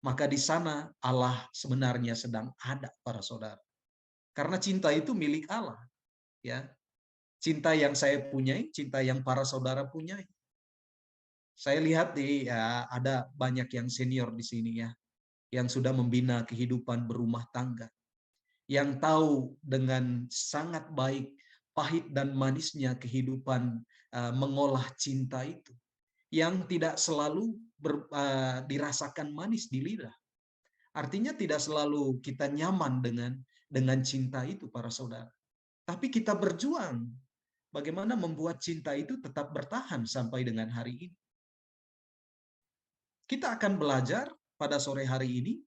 maka di sana Allah sebenarnya sedang ada, para saudara. Karena cinta itu milik Allah, ya. Cinta yang saya punyai, cinta yang para saudara punyai. Saya lihat ada banyak yang senior di sini, ya, yang sudah membina kehidupan berumah tangga, yang tahu dengan sangat baik pahit dan manisnya kehidupan mengolah cinta itu, yang tidak selalu dirasakan manis di lidah. Artinya tidak selalu kita nyaman dengan cinta itu, para saudara. Tapi kita berjuang bagaimana membuat cinta itu tetap bertahan sampai dengan hari ini. Kita akan belajar pada sore hari ini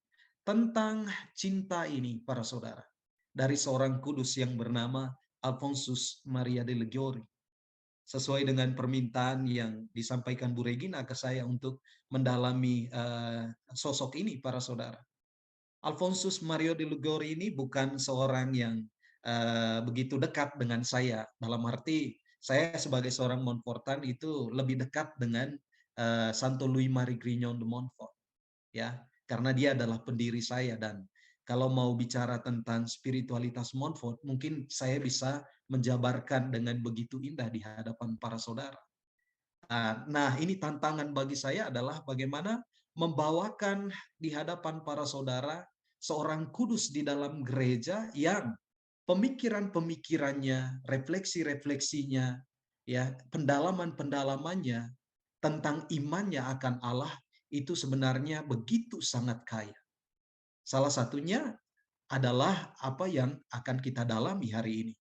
tentang cinta ini, para saudara, dari seorang kudus yang bernama Alphonsus Maria de Liguori. sesuai dengan permintaan yang disampaikan Bu Regina ke saya untuk mendalami sosok ini, para saudara. Alfonsus Mario de Liguori ini bukan seorang yang begitu dekat dengan saya, dalam arti saya sebagai seorang Montfortan itu lebih dekat dengan Santo Louis Marie Grignon de Montfort, ya, karena dia adalah pendiri saya. Dan kalau mau bicara tentang spiritualitas Montfort, mungkin saya bisa menjabarkan dengan begitu indah di hadapan para saudara. Nah, ini tantangan bagi saya adalah bagaimana membawakan di hadapan para saudara seorang kudus di dalam gereja yang pemikiran-pemikirannya, refleksi-refleksinya, ya, pendalaman-pendalamannya tentang imannya akan Allah itu sebenarnya begitu sangat kaya. Salah satunya adalah apa yang akan kita dalami hari ini.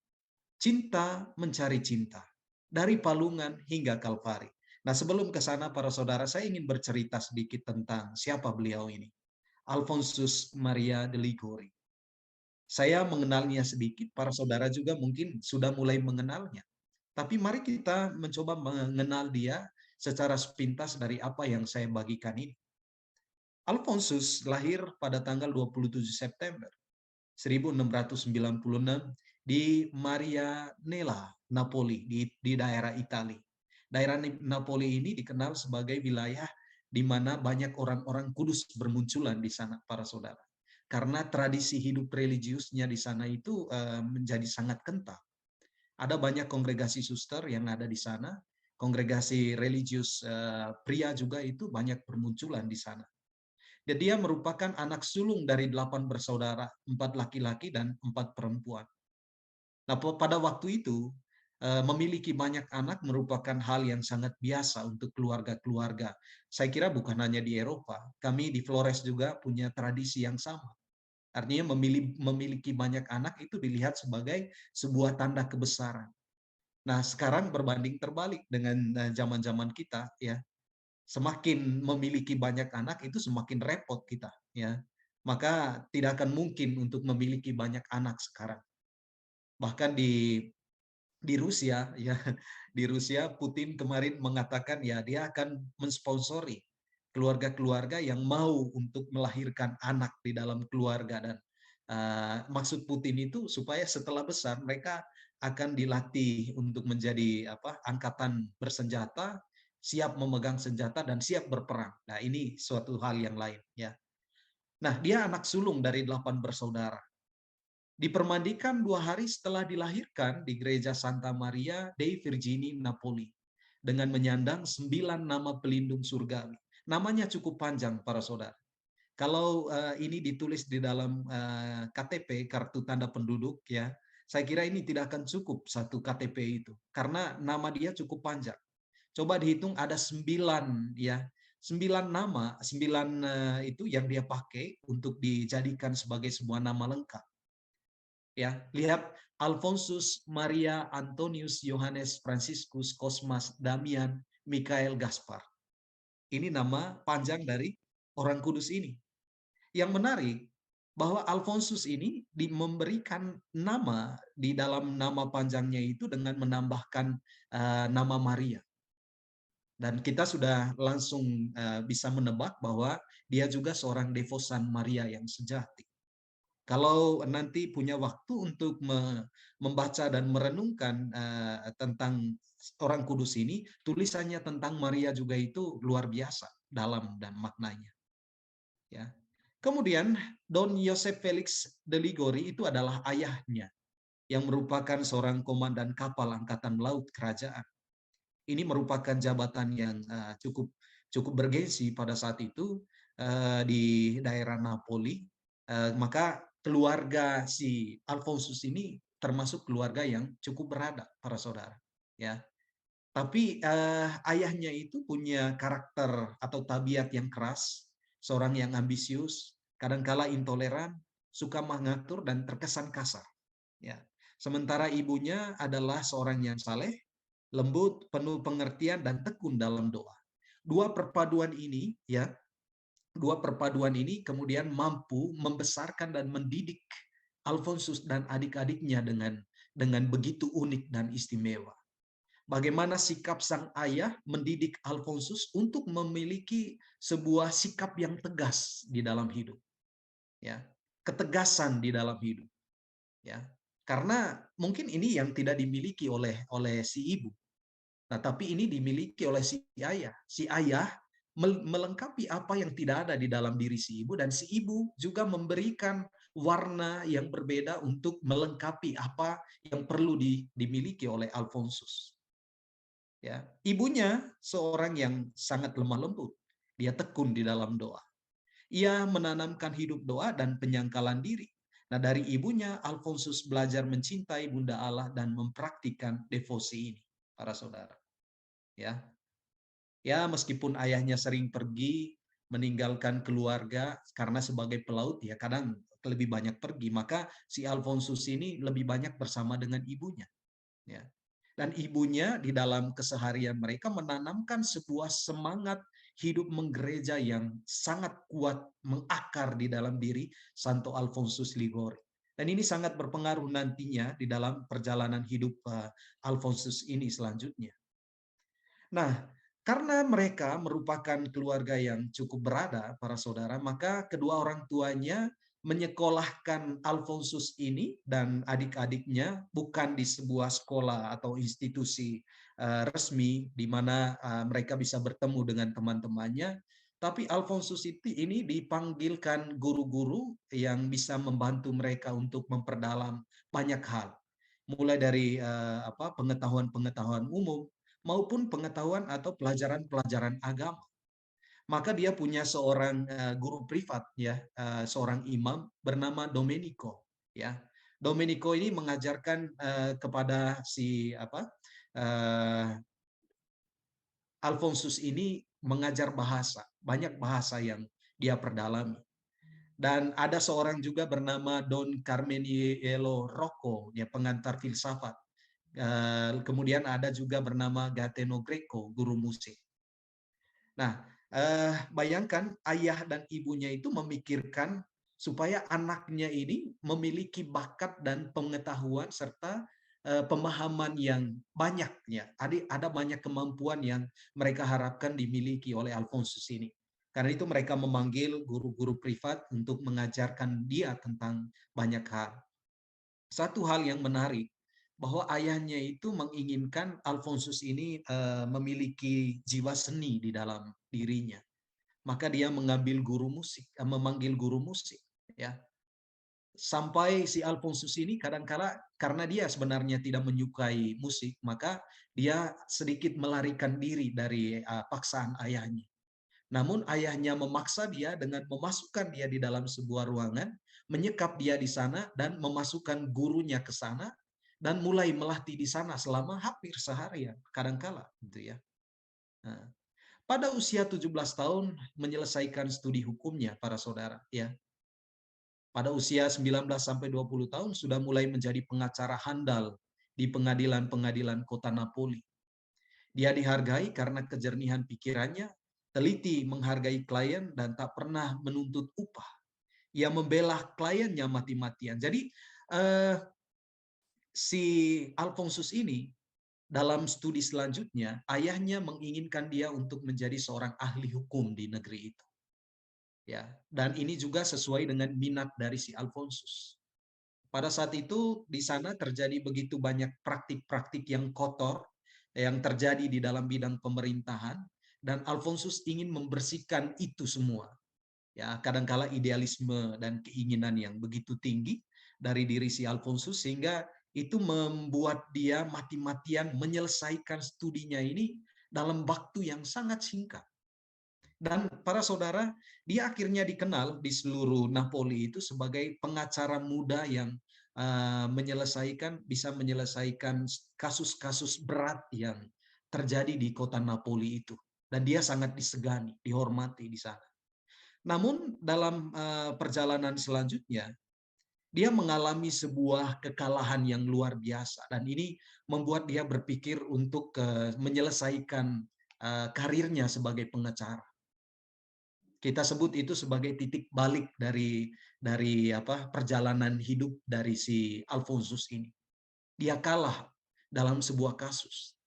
Cinta mencari cinta, dari Palungan hingga Kalvari. Nah, sebelum ke sana para saudara, saya ingin bercerita sedikit tentang siapa beliau ini. Alfonsus Maria de Liguori. Saya mengenalnya sedikit, para saudara juga mungkin sudah mulai mengenalnya. Tapi mari kita mencoba mengenal dia secara sepintas dari apa yang saya bagikan ini. Alfonsus lahir pada tanggal 27 September 1696 di Marianella, Napoli, di daerah Italia. Daerah Napoli ini dikenal sebagai wilayah di mana banyak orang-orang kudus bermunculan di sana, para saudara. Karena tradisi hidup religiusnya di sana itu menjadi sangat kental. Ada banyak kongregasi suster yang ada di sana, kongregasi religius pria juga itu banyak bermunculan di sana. Dan dia merupakan anak sulung dari 8 bersaudara, 4 laki-laki dan 4 perempuan. Nah, pada waktu itu memiliki banyak anak merupakan hal yang sangat biasa untuk keluarga-keluarga. Saya kira bukan hanya di Eropa, kami di Flores juga punya tradisi yang sama. Artinya memiliki banyak anak itu dilihat sebagai sebuah tanda kebesaran. Nah, sekarang berbanding terbalik dengan zaman-zaman kita, ya. Semakin memiliki banyak anak itu semakin repot kita, ya. Maka tidak akan mungkin untuk memiliki banyak anak sekarang. Bahkan di Rusia, ya, di Rusia Putin kemarin mengatakan ya dia akan mensponsori keluarga-keluarga yang mau untuk melahirkan anak di dalam keluarga. Dan maksud Putin itu supaya setelah besar mereka akan dilatih untuk menjadi angkatan bersenjata, siap memegang senjata dan siap berperang. Nah, ini suatu hal yang lain, ya. Nah, dia anak sulung dari 8 bersaudara. Dipermandikan 2 hari setelah dilahirkan di gereja Santa Maria dei Vergini Napoli dengan menyandang 9 nama pelindung surgawi. Namanya cukup panjang, para saudara. Kalau ini ditulis di dalam KTP, kartu tanda penduduk, ya, saya kira ini tidak akan cukup satu KTP itu, karena nama dia cukup panjang. Coba dihitung ada 9, ya, 9 nama, 9 itu yang dia pakai untuk dijadikan sebagai sebuah nama lengkap. Ya, lihat Alfonsus Maria Antonius Johannes Franciscus Cosmas Damian Mikael Gaspar. Ini nama panjang dari orang kudus ini. Yang menarik bahwa Alfonsus ini memberikan nama di dalam nama panjangnya itu dengan menambahkan nama Maria. Dan kita sudah langsung bisa menebak bahwa dia juga seorang devosan Maria yang sejati. Kalau nanti punya waktu untuk membaca dan merenungkan tentang orang kudus ini, tulisannya tentang Maria juga itu luar biasa dalam dan maknanya. Ya. Kemudian Don Joseph Felix de Liguori itu adalah ayahnya yang merupakan seorang komandan kapal angkatan laut kerajaan. Ini merupakan jabatan yang cukup bergengsi pada saat itu di daerah Napoli. Maka keluarga si Alfonsus ini termasuk keluarga yang cukup berada, para saudara, ya. Tapi ayahnya itu punya karakter atau tabiat yang keras, seorang yang ambisius, kadangkala intoleran, suka mengatur dan terkesan kasar, ya. Sementara ibunya adalah seorang yang saleh, lembut, penuh pengertian dan tekun dalam doa. Dua perpaduan ini, ya. Dua perpaduan ini kemudian mampu membesarkan dan mendidik Alfonsus dan adik-adiknya dengan begitu unik dan istimewa. bagaimana sikap sang ayah mendidik Alfonsus untuk memiliki sebuah sikap yang tegas di dalam hidup. Ya, ketegasan di dalam hidup. Ya. Karena mungkin ini yang tidak dimiliki oleh si ibu. Nah, tapi ini dimiliki oleh si ayah. Si ayah melengkapi apa yang tidak ada di dalam diri si ibu, dan si ibu juga memberikan warna yang berbeda untuk melengkapi apa yang perlu dimiliki oleh Alfonsus. Ya, ibunya seorang yang sangat lemah lembut. Dia tekun di dalam doa. Ia menanamkan hidup doa dan penyangkalan diri. Nah, dari ibunya Alfonsus belajar mencintai Bunda Allah dan mempraktikkan devosi ini, para saudara. Ya, meskipun ayahnya sering pergi meninggalkan keluarga karena sebagai pelaut, ya kadang lebih banyak pergi, maka si Alfonsus ini lebih banyak bersama dengan ibunya. Ya. Dan ibunya di dalam keseharian mereka menanamkan sebuah semangat hidup menggereja yang sangat kuat mengakar di dalam diri Santo Alfonsus Liguori. Dan ini sangat berpengaruh nantinya di dalam perjalanan hidup Alfonsus ini selanjutnya. Nah, karena mereka merupakan keluarga yang cukup berada, para saudara, maka kedua orang tuanya menyekolahkan Alfonsus ini dan adik-adiknya bukan di sebuah sekolah atau institusi resmi di mana mereka bisa bertemu dengan teman-temannya, tapi Alfonsus ini dipanggilkan guru-guru yang bisa membantu mereka untuk memperdalam banyak hal, mulai dari pengetahuan-pengetahuan umum maupun pengetahuan atau pelajaran-pelajaran agama. Maka dia punya seorang guru privat, ya, seorang imam bernama Domenico. Ya, Domenico ini mengajarkan kepada si Alfonsus ini mengajar bahasa, banyak bahasa yang dia perdalami. Dan ada seorang juga bernama Don Carmeniello Rocco, ya, pengantar filsafat. Kemudian ada juga bernama Gateno Greco, guru musik. Nah, bayangkan ayah dan ibunya itu memikirkan supaya anaknya ini memiliki bakat dan pengetahuan serta pemahaman yang banyak, ya. Ada banyak kemampuan yang mereka harapkan dimiliki oleh Alfonsus ini. Karena itu mereka memanggil guru-guru privat untuk mengajarkan dia tentang banyak hal. Satu hal yang menarik, bahwa ayahnya itu menginginkan Alfonsus ini memiliki jiwa seni di dalam dirinya. Maka dia memanggil guru musik, ya. Sampai si Alfonsus ini kadang-kala karena dia sebenarnya tidak menyukai musik, maka dia sedikit melarikan diri dari paksaan ayahnya. Namun ayahnya memaksa dia dengan memasukkan dia di dalam sebuah ruangan, menyekap dia di sana dan memasukkan gurunya ke sana dan mulai melatih di sana selama hampir seharian, kadangkala, gitu ya. Nah, pada usia 17 tahun menyelesaikan studi hukumnya, para saudara, ya. Pada usia 19 sampai 20 tahun sudah mulai menjadi pengacara handal di pengadilan-pengadilan kota Napoli. Dia dihargai karena kejernihan pikirannya, teliti menghargai klien dan tak pernah menuntut upah. Ia membela kliennya mati-matian. Jadi si Alfonsus ini dalam studi selanjutnya, ayahnya menginginkan dia untuk menjadi seorang ahli hukum di negeri itu. Ya, dan ini juga sesuai dengan minat dari si Alfonsus. Pada saat itu di sana terjadi begitu banyak praktik-praktik yang kotor yang terjadi di dalam bidang pemerintahan, dan Alfonsus ingin membersihkan itu semua. Ya, kadangkala idealisme dan keinginan yang begitu tinggi dari diri si Alfonsus sehingga itu membuat dia mati-matian menyelesaikan studinya ini dalam waktu yang sangat singkat. Dan para saudara, dia akhirnya dikenal di seluruh Napoli itu sebagai pengacara muda yang bisa menyelesaikan kasus-kasus berat yang terjadi di kota Napoli itu. Dan dia sangat disegani, dihormati di sana. Namun dalam perjalanan selanjutnya, dia mengalami sebuah kekalahan yang luar biasa. Dan ini membuat dia berpikir untuk menyelesaikan karirnya sebagai pengacara. Kita sebut itu sebagai titik balik dari perjalanan hidup dari si Alfonsus ini. Dia kalah dalam sebuah kasus.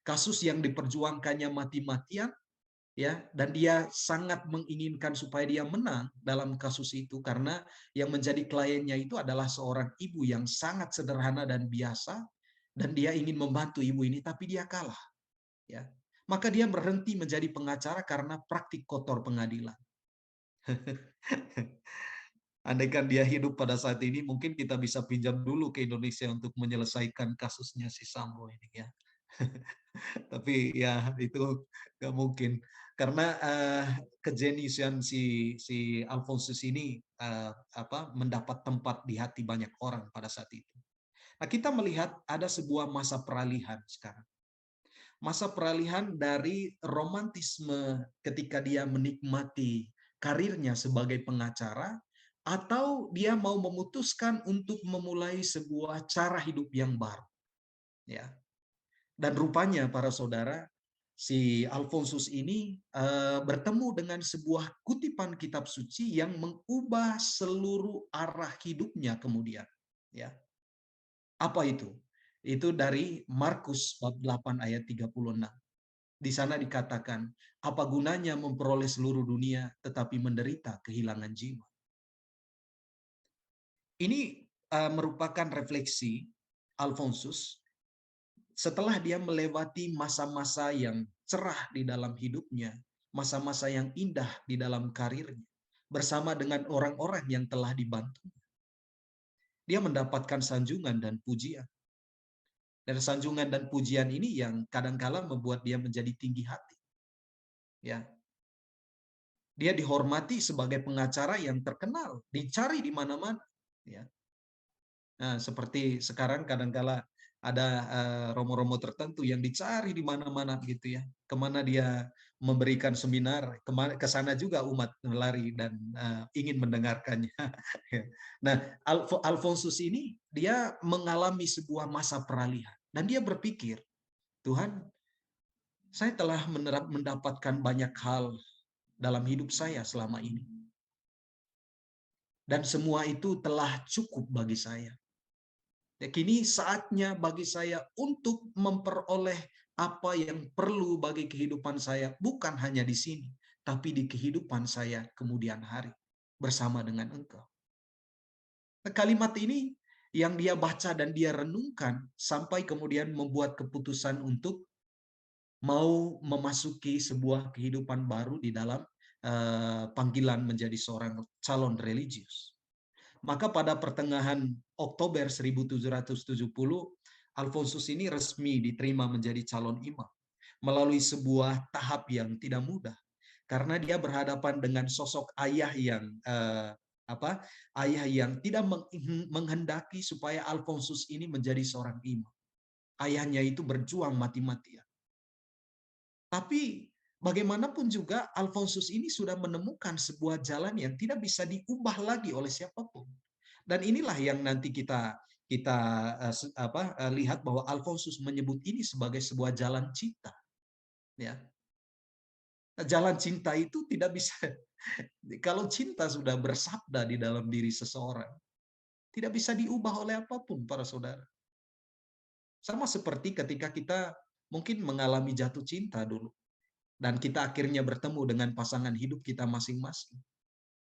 kasus yang diperjuangkannya mati-matian, ya, dan dia sangat menginginkan supaya dia menang dalam kasus itu karena yang menjadi kliennya itu adalah seorang ibu yang sangat sederhana dan biasa, dan dia ingin membantu ibu ini tapi dia kalah, ya. Maka dia berhenti menjadi pengacara karena praktik kotor pengadilan. Andaikan dia hidup pada saat ini, mungkin kita bisa pinjam dulu ke Indonesia untuk menyelesaikan kasusnya si Sambo ini, ya. Tapi ya itu nggak mungkin karena kejeniusan si Alfonsus ini mendapat tempat di hati banyak orang pada saat itu. Nah, kita melihat ada sebuah masa peralihan sekarang. Masa peralihan dari romantisme ketika dia menikmati karirnya sebagai pengacara, atau dia mau memutuskan untuk memulai sebuah cara hidup yang baru, ya. Dan rupanya para saudara, si Alfonsus ini bertemu dengan sebuah kutipan kitab suci yang mengubah seluruh arah hidupnya kemudian, ya. Apa itu? Itu dari Markus bab 8 ayat 36. Di sana dikatakan, apa gunanya memperoleh seluruh dunia tetapi menderita kehilangan jiwa. Ini merupakan refleksi Alfonsus setelah dia melewati masa-masa yang cerah di dalam hidupnya, masa-masa yang indah di dalam karirnya, bersama dengan orang-orang yang telah dibantunya. Dia mendapatkan sanjungan dan pujian. Dan sanjungan dan pujian ini yang kadang-kala membuat dia menjadi tinggi hati. Ya. Dia dihormati sebagai pengacara yang terkenal, dicari di mana-mana. Ya. Nah, seperti sekarang kadang-kala ada romo-romo tertentu yang dicari di mana-mana gitu ya. Kemana dia memberikan seminar, ke sana juga umat lari dan ingin mendengarkannya. Nah, Alfonsus ini dia mengalami sebuah masa peralihan dan dia berpikir, Tuhan, saya telah mendapatkan banyak hal dalam hidup saya selama ini. Dan semua itu telah cukup bagi saya. Ya, kini saatnya bagi saya untuk memperoleh apa yang perlu bagi kehidupan saya, bukan hanya di sini, tapi di kehidupan saya kemudian hari bersama dengan Engkau. Nah, kalimat ini yang dia baca dan dia renungkan sampai kemudian membuat keputusan untuk mau memasuki sebuah kehidupan baru di dalam panggilan menjadi seorang calon religius. Maka pada pertengahan Oktober 1770, Alfonsus ini resmi diterima menjadi calon imam melalui sebuah tahap yang tidak mudah, karena dia berhadapan dengan sosok ayah yang ayah yang tidak menghendaki supaya Alfonsus ini menjadi seorang imam. Ayahnya itu berjuang mati-matian. Tapi bagaimanapun juga Alfonsus ini sudah menemukan sebuah jalan yang tidak bisa diubah lagi oleh siapapun. Dan inilah yang nanti kita lihat bahwa Alfonsus menyebut ini sebagai sebuah jalan cinta. Ya. Jalan cinta itu tidak bisa, kalau cinta sudah bersabda di dalam diri seseorang, tidak bisa diubah oleh apapun, para saudara. Sama seperti ketika kita mungkin mengalami jatuh cinta dulu. Dan kita akhirnya bertemu dengan pasangan hidup kita masing-masing.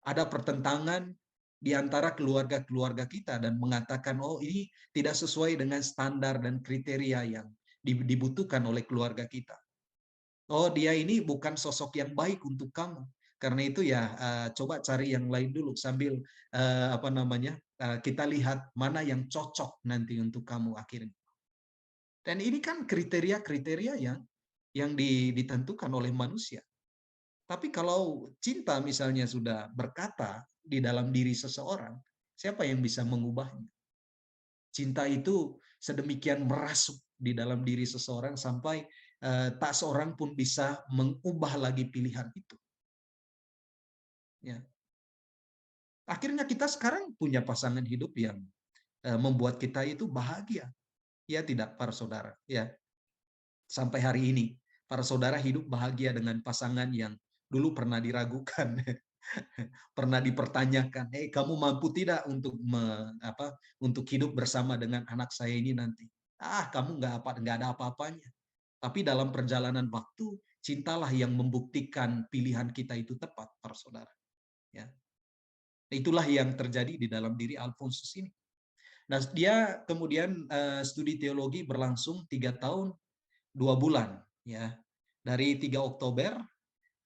Ada pertentangan di antara keluarga-keluarga kita dan mengatakan, oh ini tidak sesuai dengan standar dan kriteria yang dibutuhkan oleh keluarga kita. Oh dia ini bukan sosok yang baik untuk kamu. Karena itu ya coba cari yang lain dulu sambil kita lihat mana yang cocok nanti untuk kamu akhirnya. Dan ini kan kriteria-kriteria yang ditentukan oleh manusia. Tapi kalau cinta misalnya sudah berkata di dalam diri seseorang, siapa yang bisa mengubahnya? Cinta itu sedemikian merasuk di dalam diri seseorang sampai tak seorang pun bisa mengubah lagi pilihan itu. Ya. Akhirnya kita sekarang punya pasangan hidup yang membuat kita itu bahagia. Ya tidak, para saudara? Ya. Sampai hari ini, para saudara hidup bahagia dengan pasangan yang dulu pernah diragukan, pernah dipertanyakan, kamu mampu tidak untuk untuk hidup bersama dengan anak saya ini nanti? Kamu nggak ada apa-apanya. Tapi dalam perjalanan waktu, cintalah yang membuktikan pilihan kita itu tepat, para saudara. Ya. Itulah yang terjadi di dalam diri Alfonsus ini. Nah, dia kemudian studi teologi berlangsung 3 tahun 2 bulan, ya, dari 3 Oktober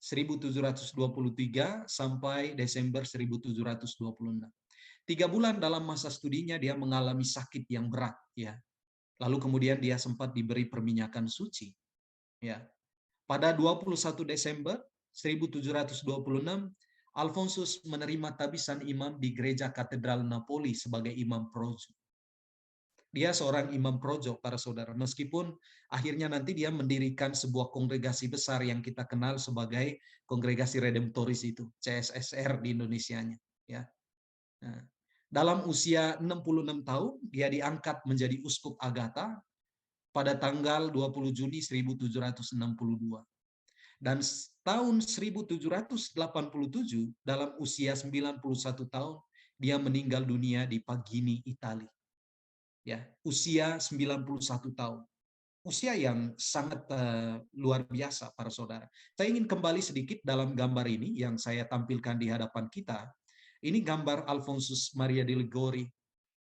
1723 sampai Desember 1726. 3 bulan dalam masa studinya dia mengalami sakit yang berat, ya. Lalu kemudian dia sempat diberi perminyakan suci, ya. Pada 21 Desember 1726, Alfonsus menerima tabisan imam di gereja Katedral Napoli sebagai imam projo. Dia seorang imam projo, para saudara, meskipun akhirnya nanti dia mendirikan sebuah kongregasi besar yang kita kenal sebagai Kongregasi Redemptoris itu, CSSR di Indonesianya, ya. Nah, dalam usia 66 tahun, dia diangkat menjadi uskup Agatha pada tanggal 20 Juni 1762. Dan tahun 1787, dalam usia 91 tahun, dia meninggal dunia di Pagini, Italia. Ya, usia 91 tahun. Usia yang sangat luar biasa, para saudara. Saya ingin kembali sedikit dalam gambar ini yang saya tampilkan di hadapan kita. Ini gambar Alfonsus Maria de Liguori,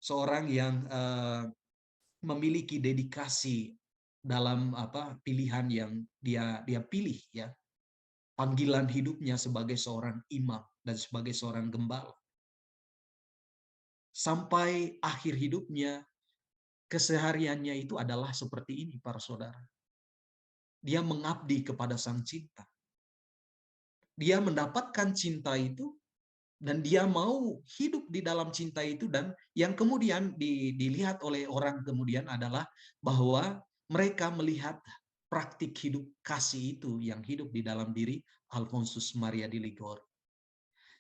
seorang yang memiliki dedikasi dalam pilihan yang dia pilih, ya. Panggilan hidupnya sebagai seorang imam dan sebagai seorang gembala. Sampai akhir hidupnya, kesehariannya itu adalah seperti ini, para saudara. Dia mengabdi kepada Sang Cinta. Dia mendapatkan cinta itu, dan dia mau hidup di dalam cinta itu, dan yang kemudian dilihat oleh orang kemudian adalah bahwa mereka melihat praktik hidup kasih itu yang hidup di dalam diri Alfonsus Maria de Liguori.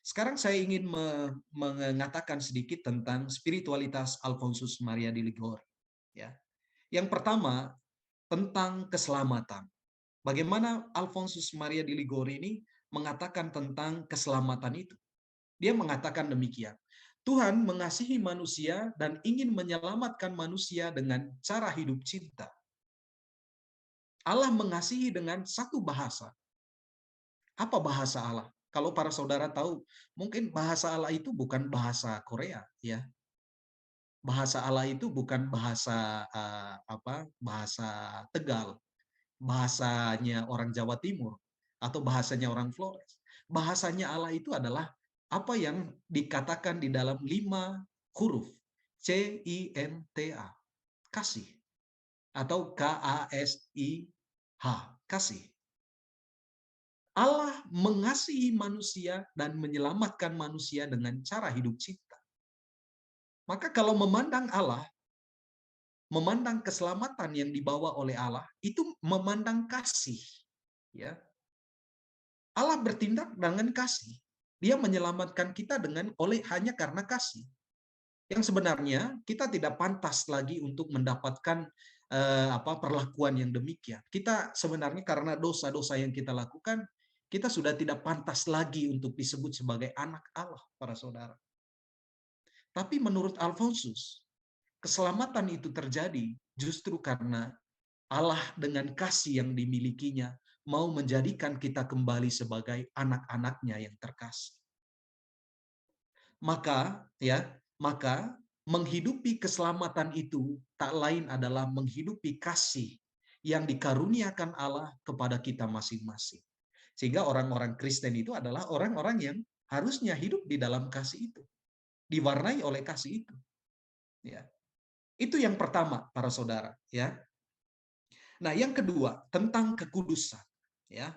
Sekarang saya ingin mengatakan sedikit tentang spiritualitas Alfonsus Maria de Liguori. Ya. Yang pertama, tentang keselamatan. Bagaimana Alfonsus Maria de Liguori ini mengatakan tentang keselamatan itu. Dia mengatakan demikian. Tuhan mengasihi manusia dan ingin menyelamatkan manusia dengan cara hidup cinta. Allah mengasihi dengan satu bahasa. Apa bahasa Allah? Kalau para saudara tahu, mungkin bahasa Allah itu bukan bahasa Korea, ya. Bahasa Allah itu bukan bahasa bahasa Tegal, bahasanya orang Jawa Timur, atau bahasanya orang Flores. Bahasanya Allah itu adalah apa yang dikatakan di dalam 5 huruf, CINTA, kasih, atau KASIH, kasih. Allah mengasihi manusia dan menyelamatkan manusia dengan cara hidup cinta. Maka kalau memandang Allah, memandang keselamatan yang dibawa oleh Allah, itu memandang kasih. Ya. Allah bertindak dengan kasih. Dia menyelamatkan kita hanya karena kasih. Yang sebenarnya kita tidak pantas lagi untuk mendapatkan perlakuan yang demikian. Kita sebenarnya karena dosa-dosa yang kita lakukan, kita sudah tidak pantas lagi untuk disebut sebagai anak Allah, para saudara. Tapi menurut Alfonsus, keselamatan itu terjadi justru karena Allah dengan kasih yang dimilikinya mau menjadikan kita kembali sebagai anak-anaknya yang terkasih. Maka menghidupi keselamatan itu tak lain adalah menghidupi kasih yang dikaruniakan Allah kepada kita masing-masing. Sehingga orang-orang Kristen itu adalah orang-orang yang harusnya hidup di dalam kasih itu, diwarnai oleh kasih itu. Ya. Itu yang pertama, para saudara. Ya. Nah, yang kedua tentang kekudusan. Ya.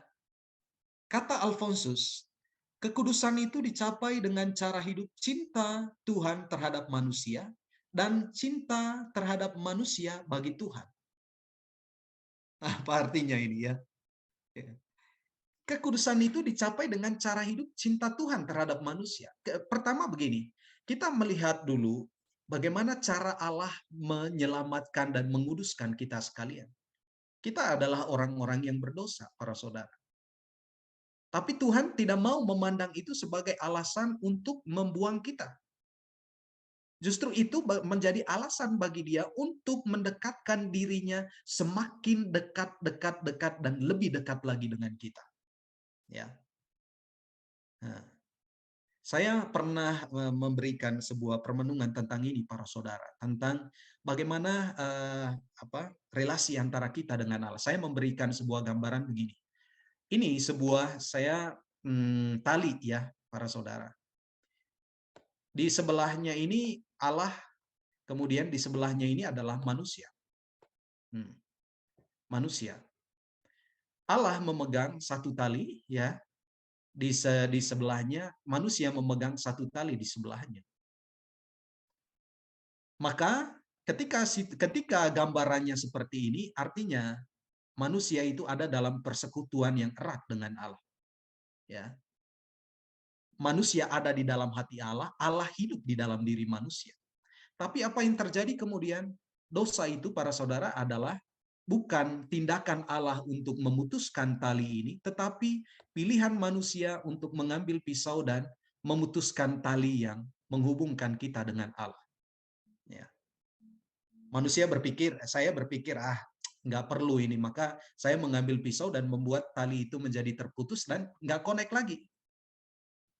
Kata Alfonsus, kekudusan itu dicapai dengan cara hidup cinta Tuhan terhadap manusia dan cinta terhadap manusia bagi Tuhan. Apa artinya ini, ya? Kekudusan itu dicapai dengan cara hidup cinta Tuhan terhadap manusia. Pertama begini, kita melihat dulu bagaimana cara Allah menyelamatkan dan menguduskan kita sekalian. Kita adalah orang-orang yang berdosa, para saudara. Tapi Tuhan tidak mau memandang itu sebagai alasan untuk membuang kita. Justru itu menjadi alasan bagi dia untuk mendekatkan dirinya semakin dekat dan lebih dekat lagi dengan kita. Ya. Nah, saya pernah memberikan sebuah permenungan tentang ini, para saudara, tentang bagaimana relasi antara kita dengan Allah. Saya memberikan sebuah gambaran begini. Ini sebuah tali ya, para saudara. Di sebelahnya ini Allah, kemudian di sebelahnya ini adalah manusia. Manusia. Allah memegang satu tali, ya. Di sebelahnya, manusia memegang satu tali di sebelahnya. Maka ketika gambarannya seperti ini, artinya manusia itu ada dalam persekutuan yang erat dengan Allah. Ya. Manusia ada di dalam hati Allah, Allah hidup di dalam diri manusia. Tapi apa yang terjadi kemudian? Dosa itu, para saudara, adalah bukan tindakan Allah untuk memutuskan tali ini, tetapi pilihan manusia untuk mengambil pisau dan memutuskan tali yang menghubungkan kita dengan Allah. Ya. Manusia saya berpikir, nggak perlu ini, maka saya mengambil pisau dan membuat tali itu menjadi terputus dan nggak connect lagi.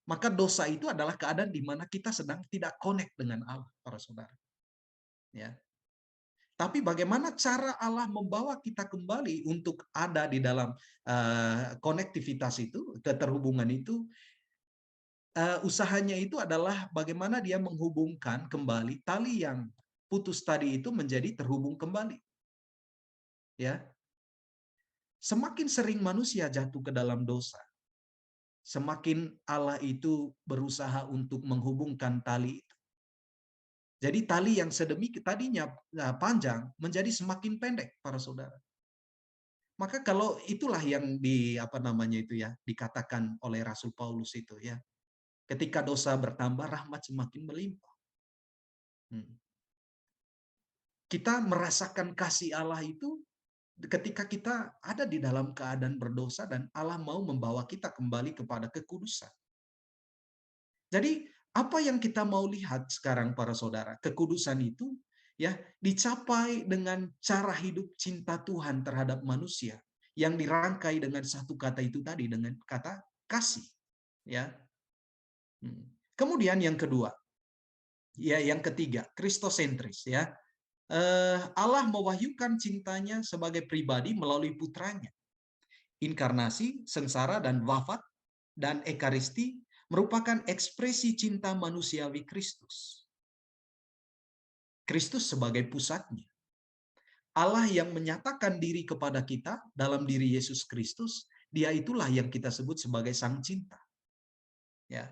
Maka dosa itu adalah keadaan di mana kita sedang tidak connect dengan Allah, para saudara. Ya. Tapi bagaimana cara Allah membawa kita kembali untuk ada di dalam konektivitas itu, keterhubungan itu, usahanya itu adalah bagaimana dia menghubungkan kembali tali yang putus tadi itu menjadi terhubung kembali. Ya. Semakin sering manusia jatuh ke dalam dosa, semakin Allah itu berusaha untuk menghubungkan tali itu. Jadi tali yang tadinya panjang menjadi semakin pendek, para saudara. Maka kalau itulah yang dikatakan oleh Rasul Paulus itu, ya. Ketika dosa bertambah, rahmat semakin melimpah. Kita merasakan kasih Allah itu ketika kita ada di dalam keadaan berdosa dan Allah mau membawa kita kembali kepada kekudusan. Jadi apa yang kita mau lihat sekarang, para saudara, kekudusan itu ya dicapai dengan cara hidup cinta Tuhan terhadap manusia yang dirangkai dengan satu kata itu tadi, dengan kata kasih. Ya. Kemudian yang kedua, ya yang ketiga, kristosentris, ya. Allah mewahyukan cintanya sebagai pribadi melalui putranya. Inkarnasi, sengsara dan wafat dan ekaristi merupakan ekspresi cinta manusiawi Kristus. Kristus sebagai pusatnya. Allah yang menyatakan diri kepada kita dalam diri Yesus Kristus, dia itulah yang kita sebut sebagai sang cinta. Ya.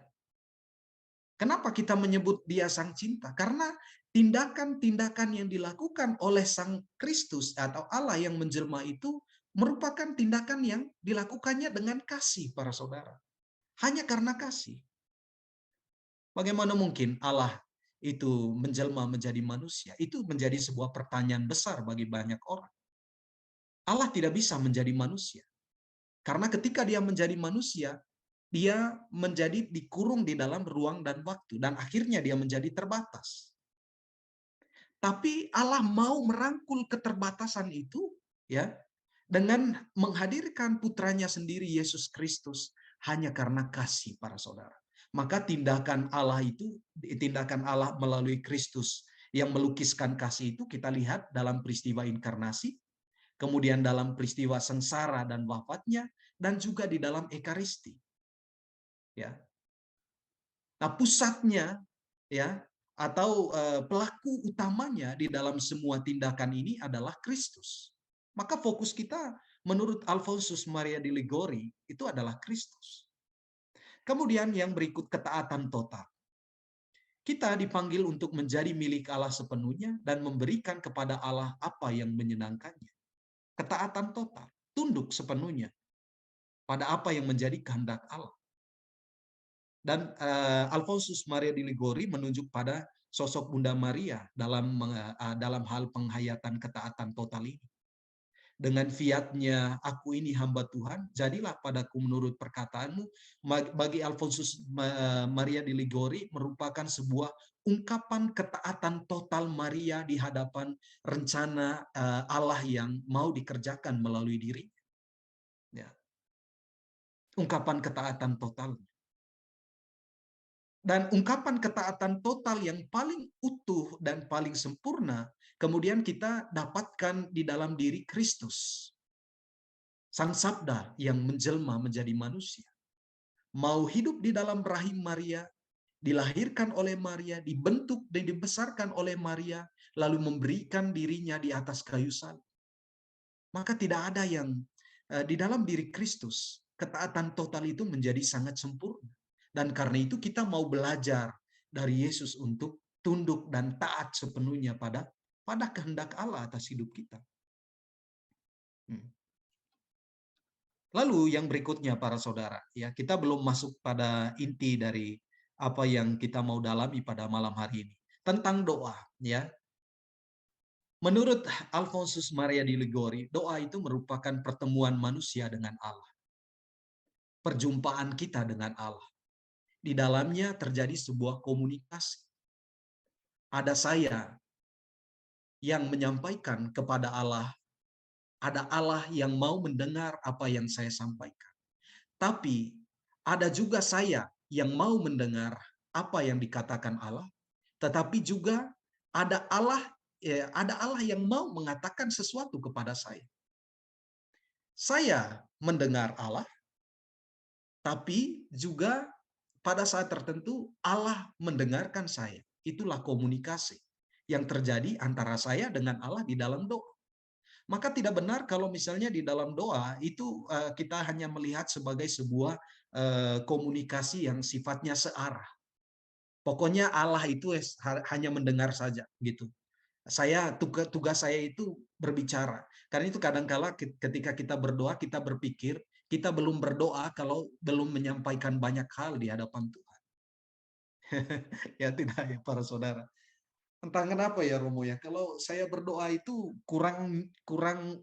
Kenapa kita menyebut dia sang cinta? Karena tindakan-tindakan yang dilakukan oleh sang Kristus atau Allah yang menjelma itu merupakan tindakan yang dilakukannya dengan kasih, para saudara. Hanya karena kasih. Bagaimana mungkin Allah itu menjelma menjadi manusia? Itu menjadi sebuah pertanyaan besar bagi banyak orang. Allah tidak bisa menjadi manusia. Karena ketika dia menjadi manusia, dia menjadi dikurung di dalam ruang dan waktu. Dan akhirnya dia menjadi terbatas. Tapi Allah mau merangkul keterbatasan itu, ya, dengan menghadirkan putranya sendiri, Yesus Kristus, hanya karena kasih, para saudara. Maka tindakan Allah itu, tindakan Allah melalui Kristus yang melukiskan kasih itu kita lihat dalam peristiwa inkarnasi, kemudian dalam peristiwa sengsara dan wafatnya, dan juga di dalam ekaristi. Ya. Nah, pusatnya, ya, atau pelaku utamanya di dalam semua tindakan ini adalah Kristus. Maka fokus kita menurut Alfonsus Maria di Ligori itu adalah Kristus. Kemudian yang berikut, ketaatan total. Kita dipanggil untuk menjadi milik Allah sepenuhnya dan memberikan kepada Allah apa yang menyenangkannya. Ketaatan total, tunduk sepenuhnya pada apa yang menjadi kehendak Allah. Dan Alfonsus Maria di Ligori menunjuk pada sosok Bunda Maria dalam hal penghayatan ketaatan total ini. Dengan fiatnya, aku ini hamba Tuhan, jadilah padaku menurut perkataanmu. Bagi Alfonsus Maria di Ligori merupakan sebuah ungkapan ketaatan total Maria di hadapan rencana Allah yang mau dikerjakan melalui dirinya. Ya. Ungkapan ketaatan total. Dan ungkapan ketaatan total yang paling utuh dan paling sempurna kemudian kita dapatkan di dalam diri Kristus. Sang Sabda yang menjelma menjadi manusia. Mau hidup di dalam rahim Maria, dilahirkan oleh Maria, dibentuk dan dibesarkan oleh Maria, lalu memberikan dirinya di atas kayu salib. Maka tidak ada yang di dalam diri Kristus, ketaatan total itu menjadi sangat sempurna. Dan karena itu kita mau belajar dari Yesus untuk tunduk dan taat sepenuhnya pada kehendak Allah atas hidup kita. Lalu yang berikutnya para saudara, ya kita belum masuk pada inti dari apa yang kita mau dalami pada malam hari ini tentang doa, ya. Menurut Alfonsus Maria di Ligori, doa itu merupakan pertemuan manusia dengan Allah. Perjumpaan kita dengan Allah. Di dalamnya terjadi sebuah komunikasi. Ada saya yang menyampaikan kepada Allah, ada Allah yang mau mendengar apa yang saya sampaikan. Tapi ada juga saya yang mau mendengar apa yang dikatakan Allah, tetapi juga ada Allah yang mau mengatakan sesuatu kepada saya. Saya mendengar Allah, tapi juga pada saat tertentu Allah mendengarkan saya. Itulah komunikasi yang terjadi antara saya dengan Allah di dalam doa. Maka tidak benar kalau misalnya di dalam doa itu kita hanya melihat sebagai sebuah komunikasi yang sifatnya searah. Pokoknya Allah itu hanya mendengar saja gitu. Tugas saya itu berbicara. Karena itu kadangkala ketika kita berdoa kita berpikir kita belum berdoa kalau belum menyampaikan banyak hal di hadapan Tuhan. Ya tidak ya para saudara. Entah kenapa ya Romo ya, kalau saya berdoa itu kurang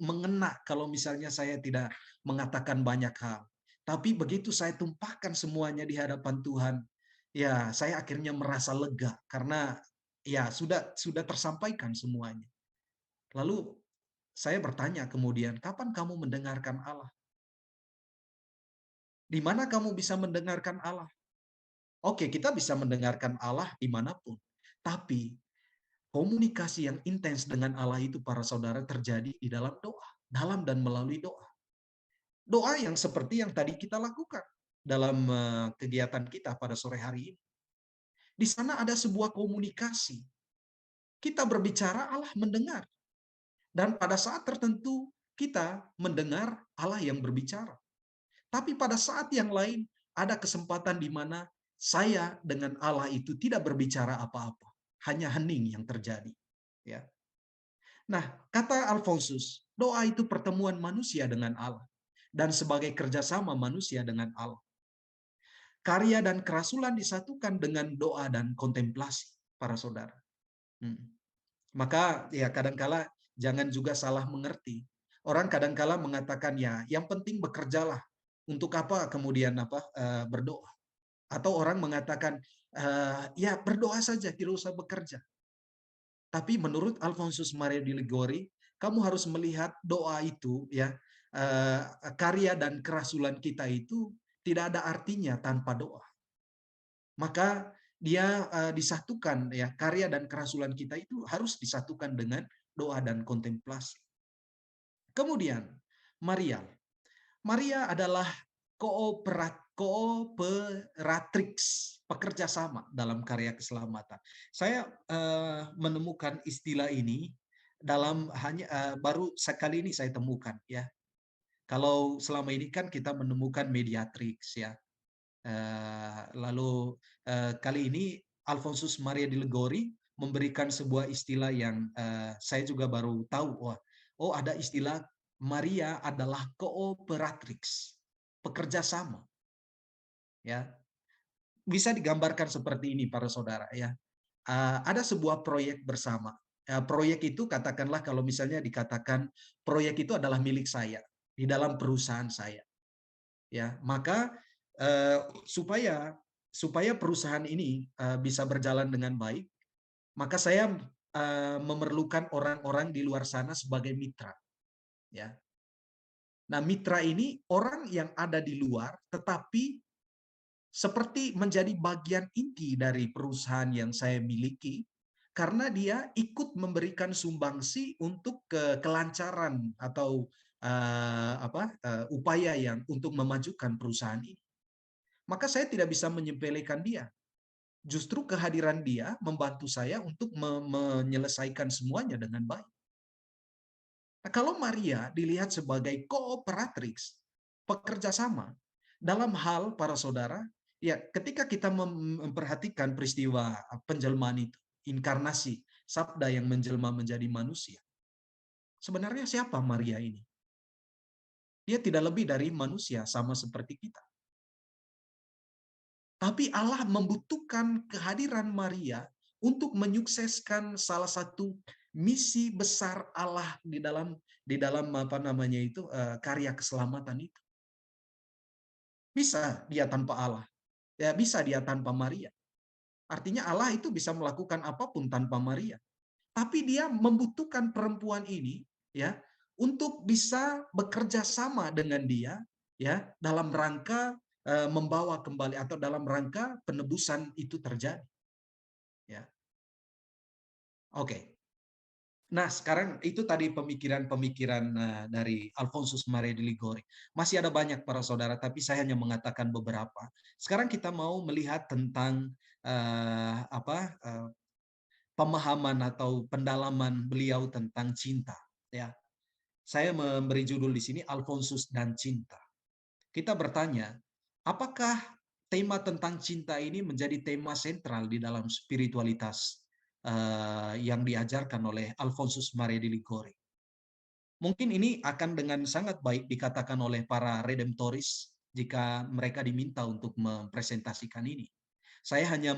mengena kalau misalnya saya tidak mengatakan banyak hal. Tapi begitu saya tumpahkan semuanya di hadapan Tuhan, ya saya akhirnya merasa lega karena ya sudah tersampaikan semuanya. Lalu saya bertanya kemudian, kapan kamu mendengarkan Allah? Di mana kamu bisa mendengarkan Allah? Oke, kita bisa mendengarkan Allah dimanapun. Tapi komunikasi yang intens dengan Allah itu para saudara terjadi di dalam doa. Dalam dan melalui doa. Doa yang seperti yang tadi kita lakukan dalam kegiatan kita pada sore hari ini. Di sana ada sebuah komunikasi. Kita berbicara, Allah mendengar. Dan pada saat tertentu kita mendengar Allah yang berbicara. Tapi pada saat yang lain ada kesempatan di mana saya dengan Allah itu tidak berbicara apa-apa, hanya hening yang terjadi. Ya. Nah, kata Alfonsus, doa itu pertemuan manusia dengan Allah dan sebagai kerjasama manusia dengan Allah. Karya dan kerasulan disatukan dengan doa dan kontemplasi, para saudara. Maka ya kadangkala jangan juga salah mengerti. Orang kadangkala mengatakan ya, yang penting bekerjalah. Untuk apa kemudian berdoa? Atau orang mengatakan ya berdoa saja, tidak usah bekerja. Tapi menurut Alfonsus Maria di Ligori, kamu harus melihat doa itu ya, karya dan kerasulan kita itu tidak ada artinya tanpa doa. Maka dia disatukan ya, karya dan kerasulan kita itu harus disatukan dengan doa dan kontemplasi. Kemudian Maria adalah kooperatrix, pekerja sama dalam karya keselamatan. Saya menemukan istilah ini baru sekali ini saya temukan ya. Kalau selama ini kan kita menemukan mediatrix ya. Lalu kali ini Alfonsus Maria di Ligori memberikan sebuah istilah yang saya juga baru tahu. Oh ada istilah Maria adalah kooperatrix, pekerja sama. Ya. Bisa digambarkan seperti ini para saudara ya. Ada sebuah proyek bersama. Proyek itu katakanlah kalau misalnya dikatakan proyek itu adalah milik saya di dalam perusahaan saya. Ya, maka supaya supaya perusahaan ini bisa berjalan dengan baik, maka saya memerlukan orang-orang di luar sana sebagai mitra. Ya. Nah, mitra ini orang yang ada di luar, tetapi seperti menjadi bagian inti dari perusahaan yang saya miliki, karena dia ikut memberikan sumbangsi untuk kelancaran atau upaya yang untuk memajukan perusahaan ini. Maka saya tidak bisa menyepelekan dia. Justru kehadiran dia membantu saya untuk menyelesaikan semuanya dengan baik. Nah, kalau Maria dilihat sebagai kooperatrix, pekerja sama, dalam hal para saudara, ya ketika kita memperhatikan peristiwa penjelmaan itu, inkarnasi, sabda yang menjelma menjadi manusia, sebenarnya siapa Maria ini? Dia tidak lebih dari manusia, sama seperti kita. Tapi Allah membutuhkan kehadiran Maria untuk menyukseskan salah satu misi besar Allah di dalam karya keselamatan itu. Bisa dia tanpa Allah, ya bisa dia tanpa Maria. Artinya Allah itu bisa melakukan apapun tanpa Maria. Tapi dia membutuhkan perempuan ini ya untuk bisa bekerja sama dengan dia ya dalam rangka membawa kembali atau dalam rangka penebusan itu terjadi. Ya. Oke. Nah, sekarang itu tadi pemikiran-pemikiran dari Alfonsus Maria de Liguori. Masih ada banyak para saudara, tapi saya hanya mengatakan beberapa. Sekarang kita mau melihat tentang pemahaman atau pendalaman beliau tentang cinta. Ya, saya memberi judul di sini Alfonsus dan Cinta. Kita bertanya, apakah tema tentang cinta ini menjadi tema sentral di dalam spiritualitas yang diajarkan oleh Alfonsus Maria de Liguori? Mungkin ini akan dengan sangat baik dikatakan oleh para redemptoris jika mereka diminta untuk mempresentasikan ini. Saya hanya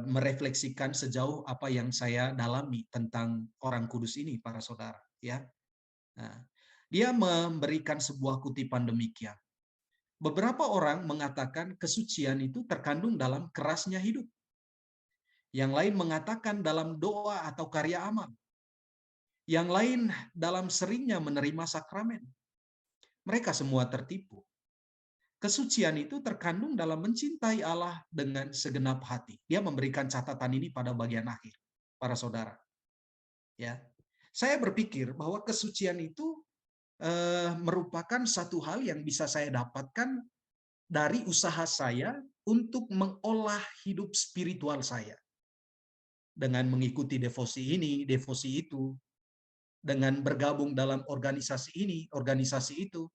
merefleksikan sejauh apa yang saya dalami tentang Orang Kudus ini, para saudara. Ya, nah, dia memberikan sebuah kutipan demikian. Beberapa orang mengatakan kesucian itu terkandung dalam kerasnya hidup. Yang lain mengatakan dalam doa atau karya amal. Yang lain dalam seringnya menerima sakramen. Mereka semua tertipu. Kesucian itu terkandung dalam mencintai Allah dengan segenap hati. Dia memberikan catatan ini pada bagian akhir, para saudara. Ya, saya berpikir bahwa kesucian itu merupakan satu hal yang bisa saya dapatkan dari usaha saya untuk mengolah hidup spiritual saya. Dengan mengikuti devosi ini, devosi itu, dengan bergabung dalam organisasi ini, organisasi itu,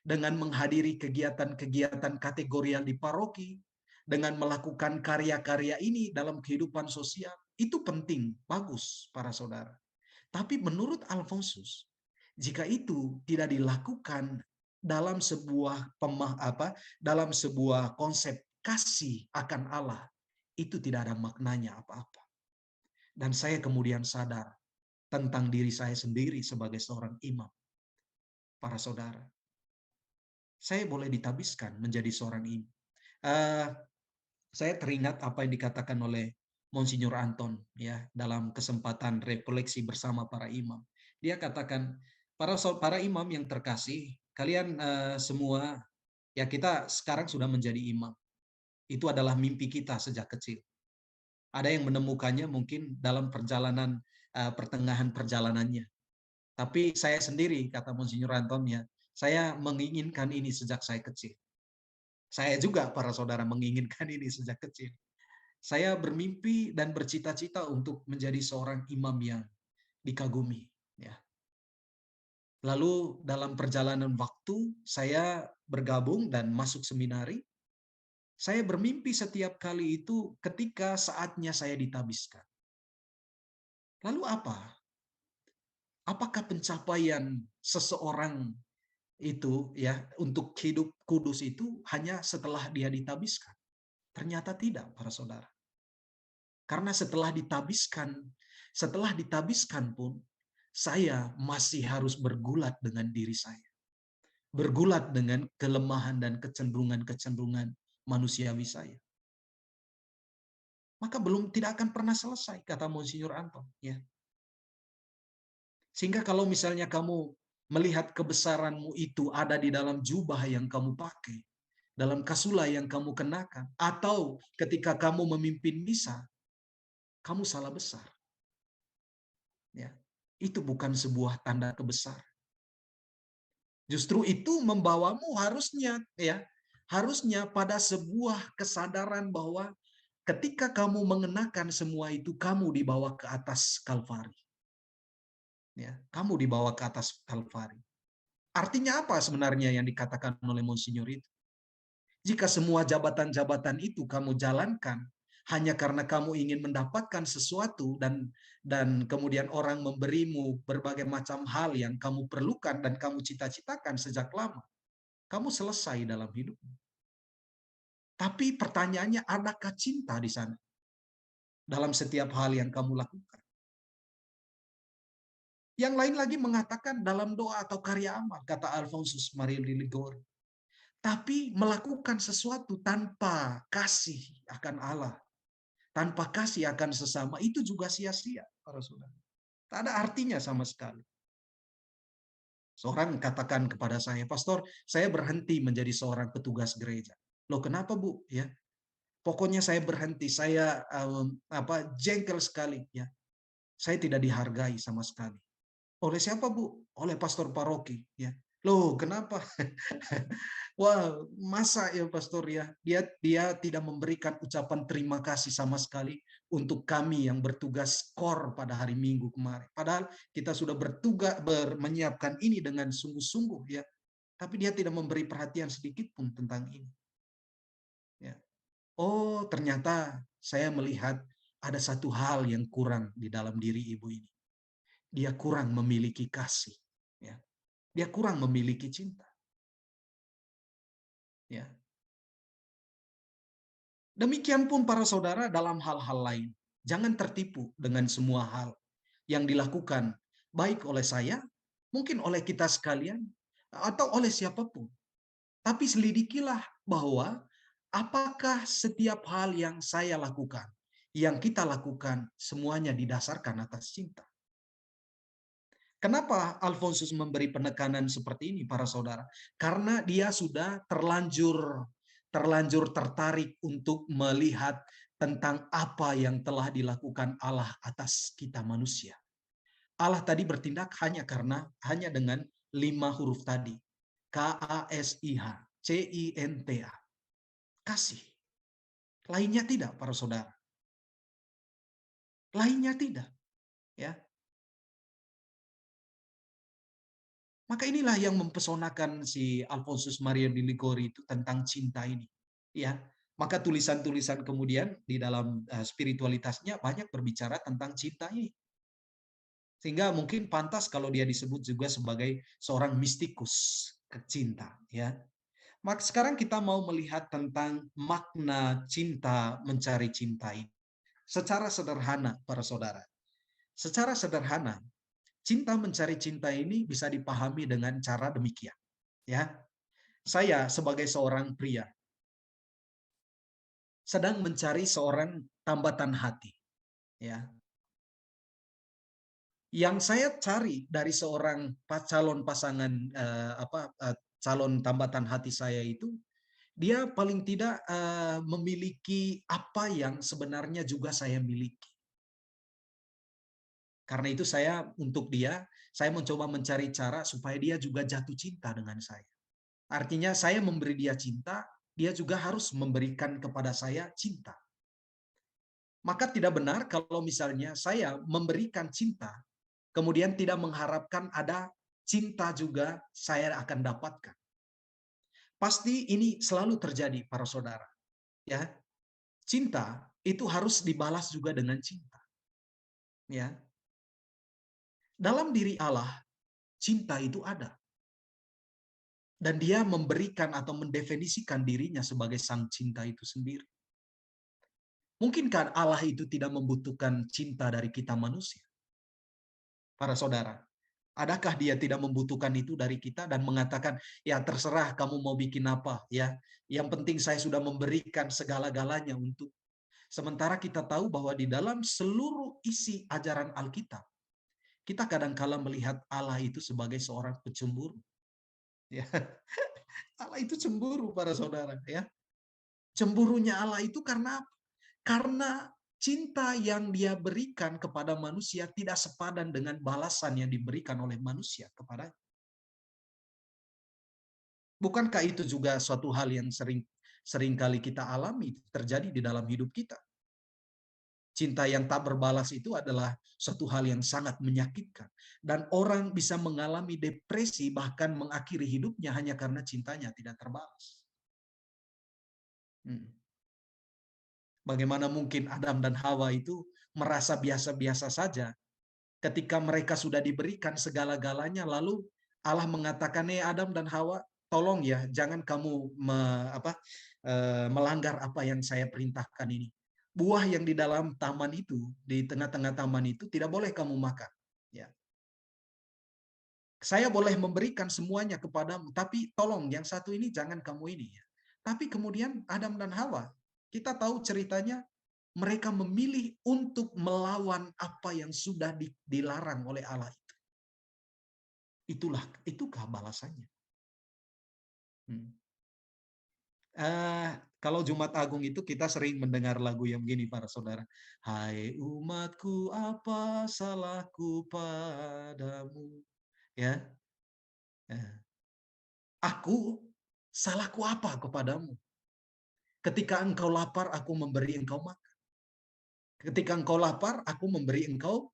dengan menghadiri kegiatan-kegiatan kategorial di paroki, dengan melakukan karya-karya ini dalam kehidupan sosial, itu penting, bagus para saudara. Tapi menurut Alfonsus, jika itu tidak dilakukan dalam sebuah dalam sebuah konsep kasih akan Allah, itu tidak ada maknanya apa-apa. Dan saya kemudian sadar tentang diri saya sendiri sebagai seorang imam. Para saudara, saya boleh ditabiskan menjadi seorang imam. Saya teringat apa yang dikatakan oleh Monsignor Anton ya dalam kesempatan refleksi bersama para imam. Dia katakan, para imam yang terkasih, kalian semua ya kita sekarang sudah menjadi imam. Itu adalah mimpi kita sejak kecil. Ada yang menemukannya mungkin dalam perjalanan pertengahan perjalanannya. Tapi saya sendiri, kata Monsignor Anton ya, saya menginginkan ini sejak saya kecil. Saya juga para saudara menginginkan ini sejak kecil. Saya bermimpi dan bercita-cita untuk menjadi seorang imam yang dikagumi. Ya. Lalu dalam perjalanan waktu saya bergabung dan masuk seminari. Saya bermimpi setiap kali itu ketika saatnya saya ditabiskan. Lalu apa? Apakah pencapaian seseorang itu ya untuk hidup kudus itu hanya setelah dia ditabiskan? Ternyata tidak, para saudara. Karena setelah ditabiskan pun, saya masih harus bergulat dengan diri saya. Bergulat dengan kelemahan dan kecenderungan-kecenderungan manusiawi saya. Maka tidak akan pernah selesai, kata Monsinyur Anton. Ya. Sehingga kalau misalnya kamu melihat kebesaranmu itu ada di dalam jubah yang kamu pakai, dalam kasula yang kamu kenakan, atau ketika kamu memimpin misa, kamu salah besar. Ya. Itu bukan sebuah tanda kebesaran. Justru itu membawamu harusnya pada sebuah kesadaran bahwa ketika kamu mengenakan semua itu, kamu dibawa ke atas Kalvari. Ya, kamu dibawa ke atas Kalvari. Artinya apa sebenarnya yang dikatakan oleh Monsinyur itu? Jika semua jabatan-jabatan itu kamu jalankan hanya karena kamu ingin mendapatkan sesuatu dan kemudian orang memberimu berbagai macam hal yang kamu perlukan dan kamu cita-citakan sejak lama, kamu selesai dalam hidupmu. Tapi pertanyaannya, adakah cinta di sana? Dalam setiap hal yang kamu lakukan. Yang lain lagi mengatakan dalam doa atau karya amal, kata Alfonsus Maria di Ligori. Tapi melakukan sesuatu tanpa kasih akan Allah, tanpa kasih akan sesama, itu juga sia-sia, para saudara. Tak ada artinya sama sekali. Seorang katakan kepada saya, Pastor, saya berhenti menjadi seorang petugas gereja. Loh, kenapa, Bu? Ya, pokoknya saya berhenti, saya jengkel sekali, ya. Saya tidak dihargai sama sekali. Oleh siapa, Bu? Oleh pastor paroki, ya. Loh, kenapa? Wah, masa ya pastor ya? Dia tidak memberikan ucapan terima kasih sama sekali untuk kami yang bertugas KOR pada hari Minggu kemarin. Padahal kita sudah menyiapkan ini dengan sungguh-sungguh, ya. Tapi dia tidak memberi perhatian sedikit pun tentang ini. Ya. Oh, ternyata saya melihat ada satu hal yang kurang di dalam diri ibu ini. Dia kurang memiliki kasih. Ya. Dia kurang memiliki cinta. Ya. Demikian pun para saudara dalam hal-hal lain. Jangan tertipu dengan semua hal yang dilakukan baik oleh saya, mungkin oleh kita sekalian, atau oleh siapapun. Tapi selidikilah bahwa apakah setiap hal yang saya lakukan, yang kita lakukan, semuanya didasarkan atas cinta. Kenapa Alfonsus memberi penekanan seperti ini, para saudara? Karena dia sudah terlanjur tertarik untuk melihat tentang apa yang telah dilakukan Allah atas kita manusia. Allah tadi bertindak hanya dengan 5 huruf tadi. KASIH, CINTA. Kasih. Lainnya tidak, para saudara. Lainnya tidak. Ya. Maka inilah yang mempesonakan si Alfonsus Maria di Ligori itu tentang cinta ini. Ya, maka tulisan-tulisan kemudian di dalam spiritualitasnya banyak berbicara tentang cinta ini. Sehingga mungkin pantas kalau dia disebut juga sebagai seorang mistikus cinta. Ya. Maka sekarang kita mau melihat tentang makna cinta, mencari cinta ini. Secara sederhana, para saudara. Secara sederhana, cinta mencari cinta ini bisa dipahami dengan cara demikian. Ya, saya sebagai seorang pria sedang mencari seorang tambatan hati. Ya, yang saya cari dari seorang calon pasangan calon tambatan hati saya itu, dia paling tidak memiliki apa yang sebenarnya juga saya miliki. Karena itu untuk dia, saya mencoba mencari cara supaya dia juga jatuh cinta dengan saya. Artinya saya memberi dia cinta, dia juga harus memberikan kepada saya cinta. Maka tidak benar kalau misalnya saya memberikan cinta, kemudian tidak mengharapkan ada cinta juga saya akan dapatkan. Pasti ini selalu terjadi, para saudara. Ya, cinta itu harus dibalas juga dengan cinta. Ya. Dalam diri Allah, cinta itu ada. Dan dia memberikan atau mendefinisikan dirinya sebagai sang cinta itu sendiri. Mungkinkah Allah itu tidak membutuhkan cinta dari kita manusia? Para saudara, Adakah dia tidak membutuhkan itu dari kita dan mengatakan, ya terserah kamu mau bikin apa, ya. Yang penting saya sudah memberikan segala-galanya untuk. Sementara kita tahu bahwa di dalam seluruh isi ajaran Alkitab, kita kadang-kala melihat Allah itu sebagai seorang pecemburu. Ya. Allah itu cemburu, para saudara, ya. Cemburunya Allah itu karena apa? Karena cinta yang dia berikan kepada manusia tidak sepadan dengan balasan yang diberikan oleh manusia kepada. Bukankah itu juga suatu hal yang sering kali kita alami terjadi di dalam hidup kita? Cinta yang tak berbalas itu adalah suatu hal yang sangat menyakitkan. Dan orang bisa mengalami depresi bahkan mengakhiri hidupnya hanya karena cintanya tidak terbalas. Bagaimana mungkin Adam dan Hawa itu merasa biasa-biasa saja ketika mereka sudah diberikan segala-galanya, lalu Allah mengatakan, Adam dan Hawa, tolong ya, jangan kamu melanggar apa yang saya perintahkan ini. Buah yang di dalam taman itu, di tengah-tengah taman itu, tidak boleh kamu makan. Ya. Saya boleh memberikan semuanya kepadamu, tapi tolong yang satu ini jangan kamu ini. Ya. Tapi kemudian Adam dan Hawa, kita tahu ceritanya, mereka memilih untuk melawan apa yang sudah dilarang oleh Allah itu. Itukah balasannya? Kalau Jumat Agung itu kita sering mendengar lagu yang begini, para saudara. Hai umatku, apa salahku padamu? Ya. Aku, salahku apa kepadamu? Ketika engkau lapar, aku memberi engkau makan. Ketika engkau lapar, aku memberi engkau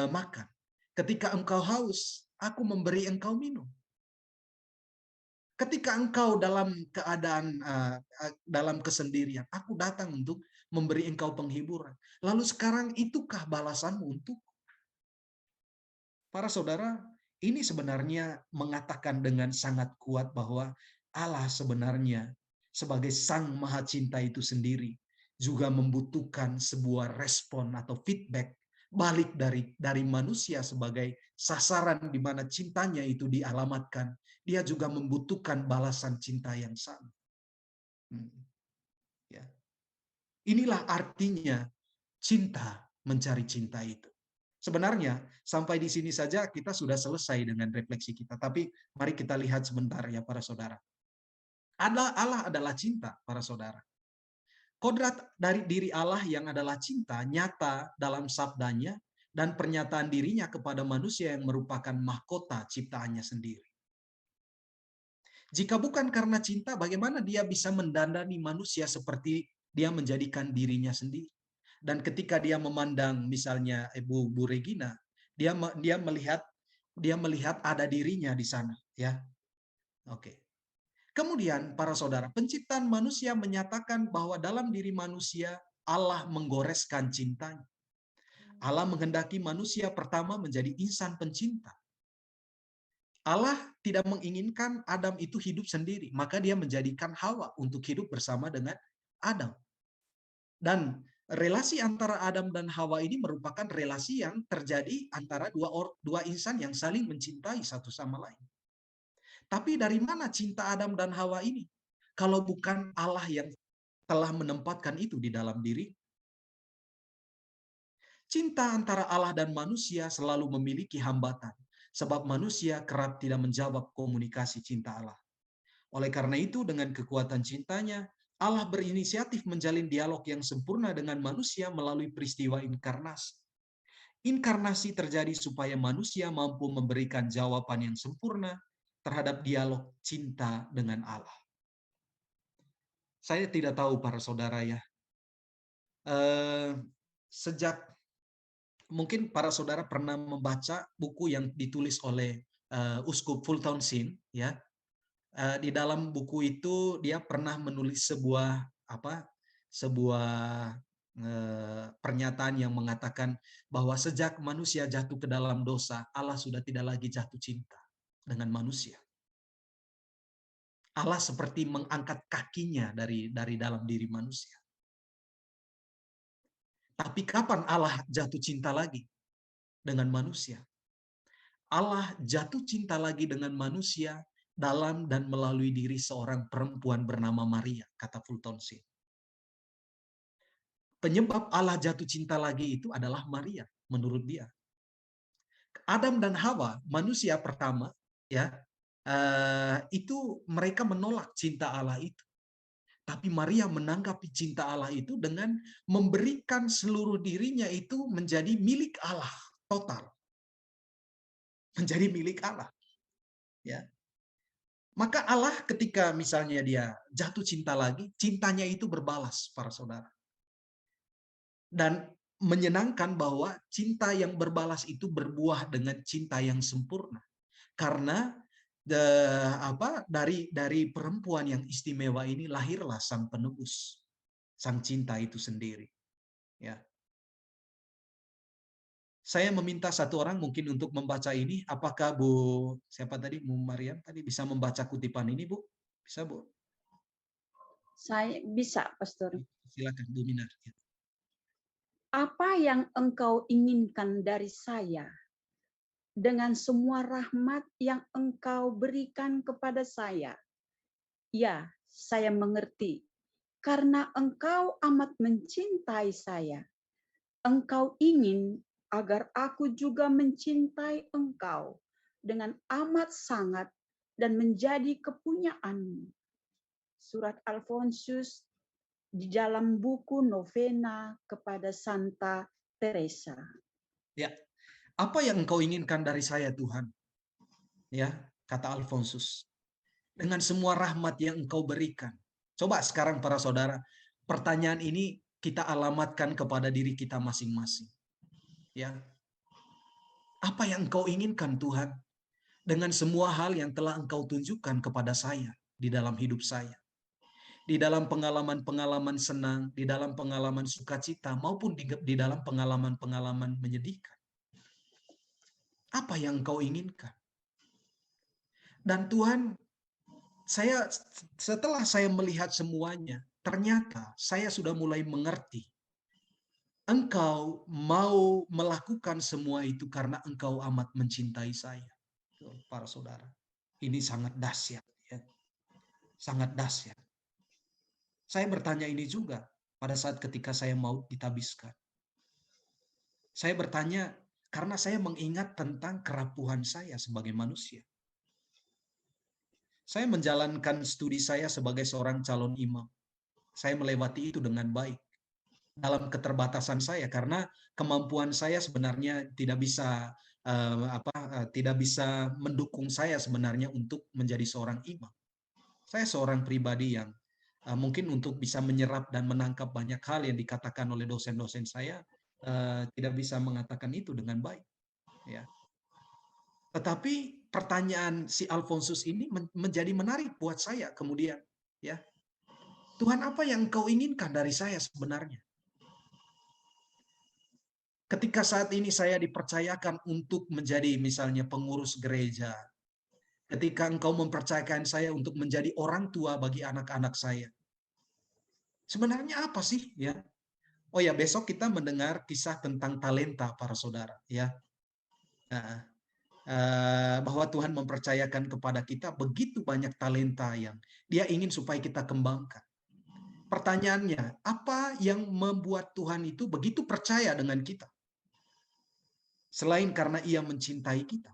makan. Ketika engkau haus, aku memberi engkau minum. Ketika engkau dalam keadaan dalam kesendirian, aku datang untuk memberi engkau penghiburan. Lalu sekarang itukah balasanmu untuk? Para saudara, ini sebenarnya mengatakan dengan sangat kuat bahwa Allah sebenarnya sebagai Sang Maha Cinta itu sendiri juga membutuhkan sebuah respon atau feedback balik dari manusia sebagai sasaran di mana cintanya itu dialamatkan. Dia juga membutuhkan balasan cinta yang sama. Ya. Inilah artinya cinta mencari cinta itu. Sebenarnya sampai di sini saja kita sudah selesai dengan refleksi kita. Tapi mari kita lihat sebentar ya para saudara. Allah adalah cinta, para saudara. Kodrat dari diri Allah yang adalah cinta nyata dalam sabdanya dan pernyataan dirinya kepada manusia yang merupakan mahkota ciptaannya sendiri. Jika bukan karena cinta, bagaimana dia bisa mendandani manusia seperti dia menjadikan dirinya sendiri? Dan ketika dia memandang misalnya Bu Regina, dia melihat ada dirinya di sana, ya. Oke. Kemudian para saudara, penciptaan manusia menyatakan bahwa dalam diri manusia Allah menggoreskan cintanya. Allah menghendaki manusia pertama menjadi insan pencinta. Allah tidak menginginkan Adam itu hidup sendiri, maka dia menjadikan Hawa untuk hidup bersama dengan Adam. Dan relasi antara Adam dan Hawa ini merupakan relasi yang terjadi antara dua insan yang saling mencintai satu sama lain. Tapi dari mana cinta Adam dan Hawa ini? Kalau bukan Allah yang telah menempatkan itu di dalam diri. Cinta antara Allah dan manusia selalu memiliki hambatan, sebab manusia kerap tidak menjawab komunikasi cinta Allah. Oleh karena itu, dengan kekuatan cintanya, Allah berinisiatif menjalin dialog yang sempurna dengan manusia melalui peristiwa inkarnasi. Inkarnasi terjadi supaya manusia mampu memberikan jawaban yang sempurna terhadap dialog cinta dengan Allah. Saya tidak tahu para saudara ya, sejak mungkin para saudara pernah membaca buku yang ditulis oleh Uskup Fulton Sheen, ya. Di dalam buku itu dia pernah menulis sebuah pernyataan yang mengatakan bahwa sejak manusia jatuh ke dalam dosa, Allah sudah tidak lagi jatuh cinta dengan manusia. Allah seperti mengangkat kakinya dari dalam diri manusia. Tapi kapan Allah jatuh cinta lagi dengan manusia? Allah jatuh cinta lagi dengan manusia dalam dan melalui diri seorang perempuan bernama Maria, kata Fulton Sheen. Penyebab Allah jatuh cinta lagi itu adalah Maria, menurut dia. Adam dan Hawa, manusia pertama, ya, itu mereka menolak cinta Allah itu. Tapi Maria menanggapi cinta Allah itu dengan memberikan seluruh dirinya itu menjadi milik Allah total. Menjadi milik Allah. Ya. Maka Allah ketika misalnya dia jatuh cinta lagi, cintanya itu berbalas, para saudara. Dan menyenangkan bahwa cinta yang berbalas itu berbuah dengan cinta yang sempurna. Karena dari perempuan yang istimewa ini lahirlah sang penebus, sang cinta itu sendiri. Ya. Saya meminta satu orang mungkin untuk membaca ini. Apakah Bu Mariam tadi bisa membaca kutipan ini, Bu? Bisa, Bu? Saya bisa, Pastor. Silakan, Bu Minar. Apa yang engkau inginkan dari saya? Dengan semua rahmat yang engkau berikan kepada saya. Ya, saya mengerti, karena engkau amat mencintai saya. Engkau ingin agar aku juga mencintai engkau dengan amat sangat dan menjadi kepunyaanmu. Surat Alfonsus di dalam buku novena kepada Santa Teresa. Ya. Apa yang engkau inginkan dari saya, Tuhan? Ya, kata Alfonsus. Dengan semua rahmat yang engkau berikan. Coba sekarang para saudara, pertanyaan ini kita alamatkan kepada diri kita masing-masing. Ya. Apa yang engkau inginkan, Tuhan? Dengan semua hal yang telah engkau tunjukkan kepada saya di dalam hidup saya. Di dalam pengalaman-pengalaman senang, di dalam pengalaman sukacita, maupun di dalam pengalaman-pengalaman menyedihkan. Apa yang engkau inginkan? Dan Tuhan, setelah saya melihat semuanya, ternyata saya sudah mulai mengerti. Engkau mau melakukan semua itu karena engkau amat mencintai saya. Para saudara, ini sangat dahsyat. Ya. Sangat dahsyat. Saya bertanya ini juga pada saat ketika saya mau ditabiskan. Saya bertanya, karena saya mengingat tentang kerapuhan saya sebagai manusia. Saya menjalankan studi saya sebagai seorang calon imam. Saya melewati itu dengan baik. Dalam keterbatasan saya, karena kemampuan saya sebenarnya tidak bisa mendukung saya sebenarnya untuk menjadi seorang imam. Saya seorang pribadi yang mungkin untuk bisa menyerap dan menangkap banyak hal yang dikatakan oleh dosen-dosen saya, tidak bisa mengatakan itu dengan baik. Ya. Tetapi pertanyaan si Alfonsus ini menjadi menarik buat saya kemudian. Ya. Tuhan, apa yang engkau inginkan dari saya sebenarnya? Ketika saat ini saya dipercayakan untuk menjadi misalnya pengurus gereja, ketika engkau mempercayakan saya untuk menjadi orang tua bagi anak-anak saya, sebenarnya apa sih? Ya. Oh ya, besok kita mendengar kisah tentang talenta, para saudara, ya. Nah, bahwa Tuhan mempercayakan kepada kita begitu banyak talenta yang Dia ingin supaya kita kembangkan. Pertanyaannya, apa yang membuat Tuhan itu begitu percaya dengan kita? Selain karena Ia mencintai kita.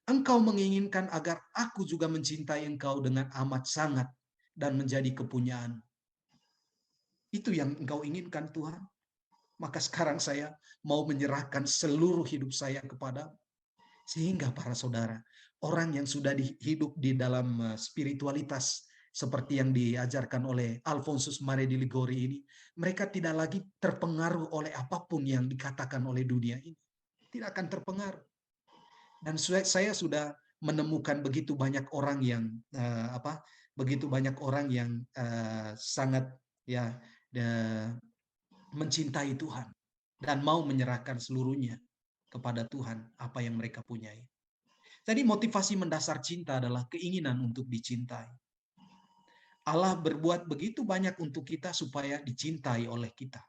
Engkau menginginkan agar aku juga mencintai engkau dengan amat sangat dan menjadi kepunyaan. Itu yang engkau inginkan, Tuhan. Maka sekarang saya mau menyerahkan seluruh hidup saya kepada, sehingga para saudara, orang yang sudah hidup di dalam spiritualitas seperti yang diajarkan oleh Alfonsus Maria di Ligori ini, mereka tidak lagi terpengaruh oleh apapun yang dikatakan oleh dunia ini. Tidak akan terpengaruh. Dan saya sudah menemukan begitu banyak orang yang sangat mencintai Tuhan dan mau menyerahkan seluruhnya kepada Tuhan apa yang mereka punyai. Jadi motivasi mendasar cinta adalah keinginan untuk dicintai. Allah berbuat begitu banyak untuk kita supaya dicintai oleh kita.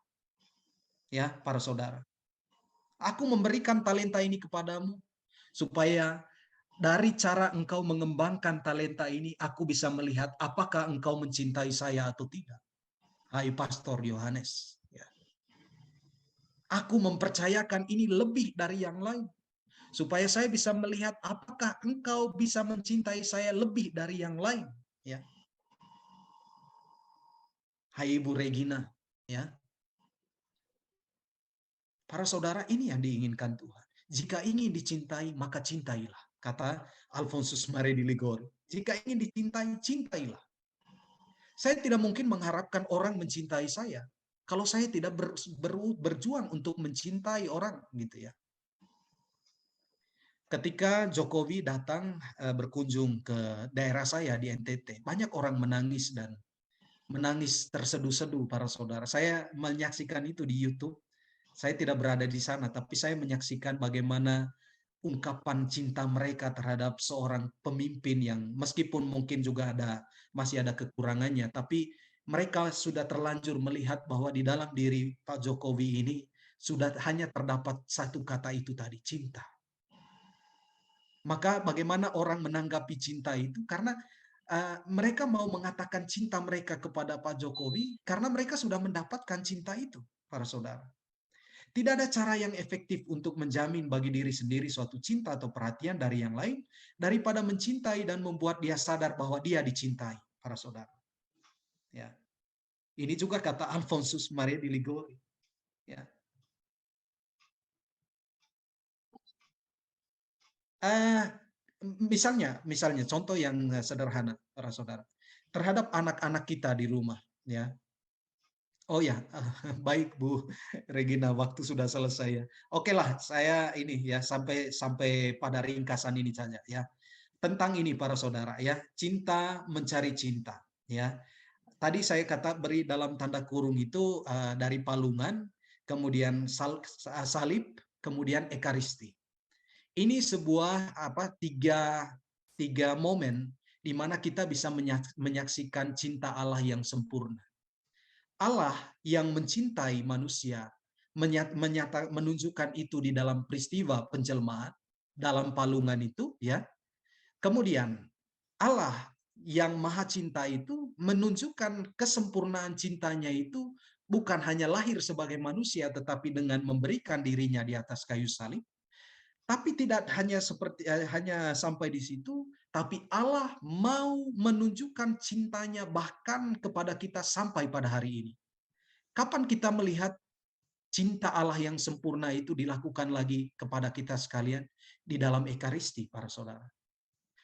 Ya, para saudara. Aku memberikan talenta ini kepadamu supaya dari cara engkau mengembangkan talenta ini, aku bisa melihat apakah engkau mencintai saya atau tidak. Hai Pastor Yohanes, ya. Aku mempercayakan ini lebih dari yang lain, supaya saya bisa melihat apakah engkau bisa mencintai saya lebih dari yang lain. Ya. Hai Ibu Regina, ya. Para saudara, ini yang diinginkan Tuhan. Jika ingin dicintai, maka cintailah. Kata Alfonsus Maria di Ligori. Jika ingin dicintai, cintailah. Saya tidak mungkin mengharapkan orang mencintai saya kalau saya tidak berjuang untuk mencintai orang, gitu ya. Ketika Jokowi datang berkunjung ke daerah saya di NTT, banyak orang menangis dan menangis terseduh-seduh, para saudara. Saya menyaksikan itu di YouTube. Saya tidak berada di sana, tapi saya menyaksikan bagaimana ungkapan cinta mereka terhadap seorang pemimpin yang meskipun mungkin juga masih ada kekurangannya, tapi mereka sudah terlanjur melihat bahwa di dalam diri Pak Jokowi ini sudah hanya terdapat satu kata itu tadi, cinta. Maka bagaimana orang menanggapi cinta itu? Karena mereka mau mengatakan cinta mereka kepada Pak Jokowi karena mereka sudah mendapatkan cinta itu, para saudara. Tidak ada cara yang efektif untuk menjamin bagi diri sendiri suatu cinta atau perhatian dari yang lain daripada mencintai dan membuat dia sadar bahwa dia dicintai, para saudara. Ya. Ini juga kata Alfonsus Maria di Ligori. Ya. Misalnya contoh yang sederhana, para saudara. Terhadap anak-anak kita di rumah, ya. Oh ya, baik Bu Regina, waktu sudah selesai ya. Oke lah, saya ini ya sampai pada ringkasan ini saja ya. Tentang ini para saudara ya, cinta mencari cinta ya. Tadi saya kata beri dalam tanda kurung itu dari palungan, kemudian salib, kemudian ekaristi. Ini sebuah tiga momen di mana kita bisa menyaksikan cinta Allah yang sempurna. Allah yang mencintai manusia menunjukkan itu di dalam peristiwa penjelmaan dalam palungan itu ya. Kemudian Allah yang maha cinta itu menunjukkan kesempurnaan cintanya itu bukan hanya lahir sebagai manusia tetapi dengan memberikan dirinya di atas kayu salib. Tapi tidak hanya sampai di situ, tapi Allah mau menunjukkan cintanya bahkan kepada kita sampai pada hari ini. Kapan kita melihat cinta Allah yang sempurna itu dilakukan lagi kepada kita sekalian? Di dalam ekaristi, para saudara.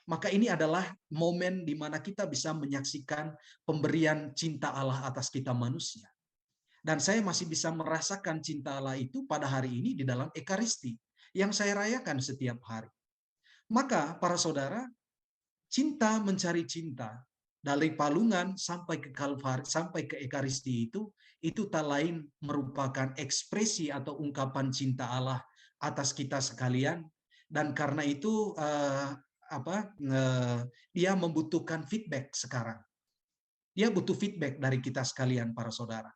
Maka ini adalah momen di mana kita bisa menyaksikan pemberian cinta Allah atas kita manusia. Dan saya masih bisa merasakan cinta Allah itu pada hari ini di dalam ekaristi yang saya rayakan setiap hari. Maka para saudara, cinta mencari cinta dari palungan sampai ke Kalvari, sampai ke ekaristi itu tak lain merupakan ekspresi atau ungkapan cinta Allah atas kita sekalian. Dan karena itu dia membutuhkan feedback sekarang. Dia butuh feedback dari kita sekalian, para saudara.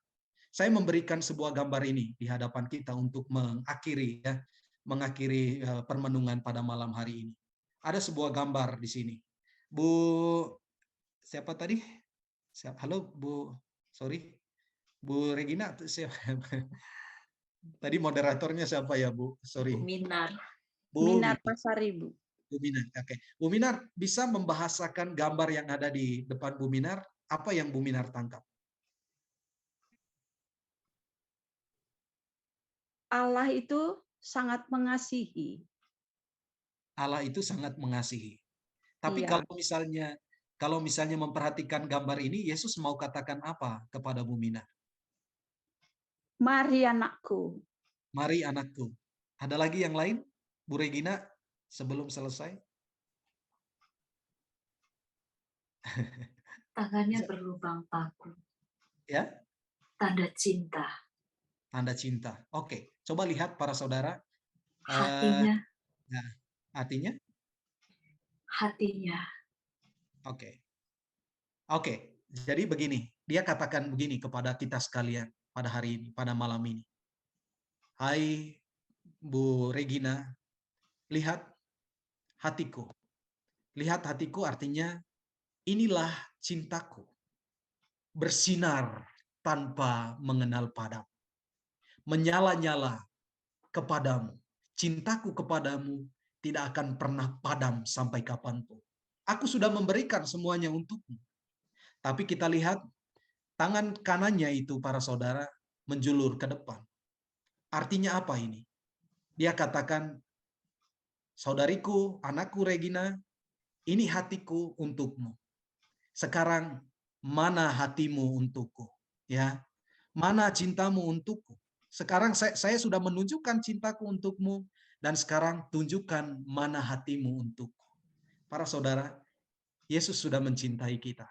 Saya memberikan sebuah gambar ini di hadapan kita untuk mengakhiri permenungan pada malam hari ini. Ada sebuah gambar di sini. Bu, siapa tadi? Halo Bu, sorry. Bu Regina, tadi moderatornya siapa ya Bu? Sorry. Bu Minar. Bu Minar Pasari, Bu. Bu Minar, oke. Bu Minar, bisa membahasakan gambar yang ada di depan Bu Minar? Apa yang Bu Minar tangkap? Allah itu sangat mengasihi. Allah itu sangat mengasihi. Tapi Iya. kalau misalnya memperhatikan gambar ini, Yesus mau katakan apa kepada Bu Minar? Mari anakku. Mari anakku. Ada lagi yang lain, Bu Regina, sebelum selesai? Tangannya berlubang paku. Ya? Tanda cinta. Tanda cinta. Oke, coba lihat para saudara. Hatinya. Hatinya? Hatinya. Oke. Jadi begini, dia katakan begini kepada kita sekalian pada hari ini, pada malam ini. Hai Bu Regina, lihat hatiku. Lihat hatiku artinya inilah cintaku. Bersinar tanpa mengenal padam. Menyala-nyala kepadamu. Cintaku kepadamu tidak akan pernah padam sampai kapanpun. Aku sudah memberikan semuanya untukmu. Tapi kita lihat tangan kanannya itu, para saudara, menjulur ke depan. Artinya apa ini? Dia katakan, saudariku, anakku Regina, ini hatiku untukmu. Sekarang mana hatimu untukku? Ya, mana cintamu untukku? Sekarang saya sudah menunjukkan cintaku untukmu, dan sekarang tunjukkan mana hatimu untukku. Para saudara, Yesus sudah mencintai kita.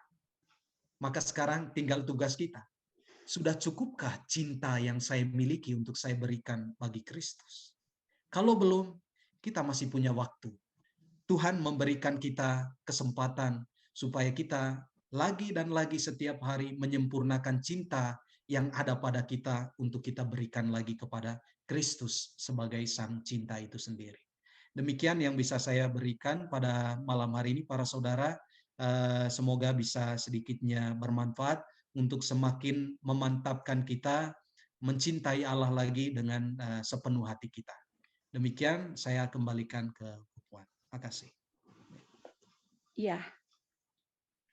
Maka sekarang tinggal tugas kita. Sudah cukupkah cinta yang saya miliki untuk saya berikan bagi Kristus? Kalau belum, kita masih punya waktu. Tuhan memberikan kita kesempatan supaya kita lagi dan lagi setiap hari menyempurnakan cinta yang ada pada kita untuk kita berikan lagi kepada Kristus sebagai sang cinta itu sendiri. Demikian yang bisa saya berikan pada malam hari ini, para saudara. Semoga bisa sedikitnya bermanfaat untuk semakin memantapkan kita mencintai Allah lagi dengan sepenuh hati kita. Demikian saya kembalikan ke Bu Puan. Terima kasih. Ya,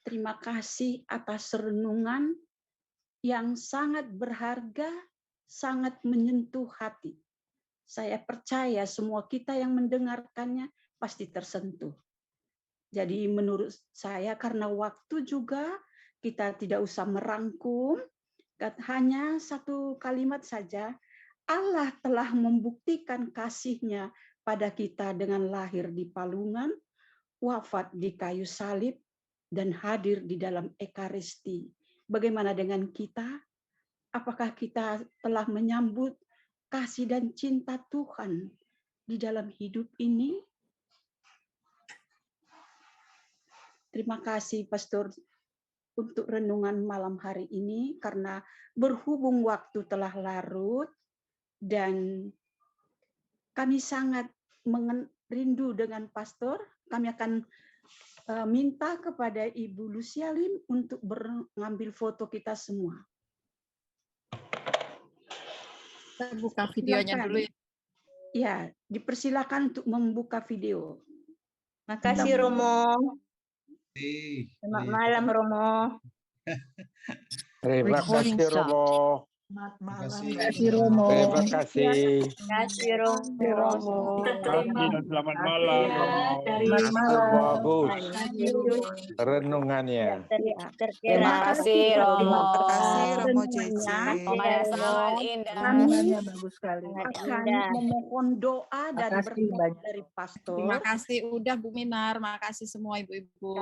terima kasih atas renungan yang sangat berharga, sangat menyentuh hati. Saya percaya semua kita yang mendengarkannya pasti tersentuh. Jadi menurut saya karena waktu juga kita tidak usah merangkum, hanya satu kalimat saja. Allah telah membuktikan kasih-Nya pada kita dengan lahir di palungan, wafat di kayu salib, dan hadir di dalam Ekaristi. Bagaimana dengan kita? Apakah kita telah menyambut kasih dan cinta Tuhan di dalam hidup ini? Terima kasih Pastor untuk renungan malam hari ini, karena berhubung waktu telah larut dan kami sangat rindu dengan Pastor. Kami akan minta kepada Ibu Lucia Lim untuk mengambil foto kita semua. Kita buka videonya dulu ya. Ya, dipersilakan untuk membuka video. Makasih Romo. Selamat malam Romo. Terima kasih Romo. Terima kasih Romo. Terima kasih. Terima kasih Romo. Selamat malam Romo. Bagus renungannya. Terima kasih Romo. Terima kasih Romo Cici. Sangat indah. Renungannya bagus sekali. Kami memohon doa dan berkat dari Pastor. Terima kasih udah Bu Minar. Makasih semua ibu-ibu.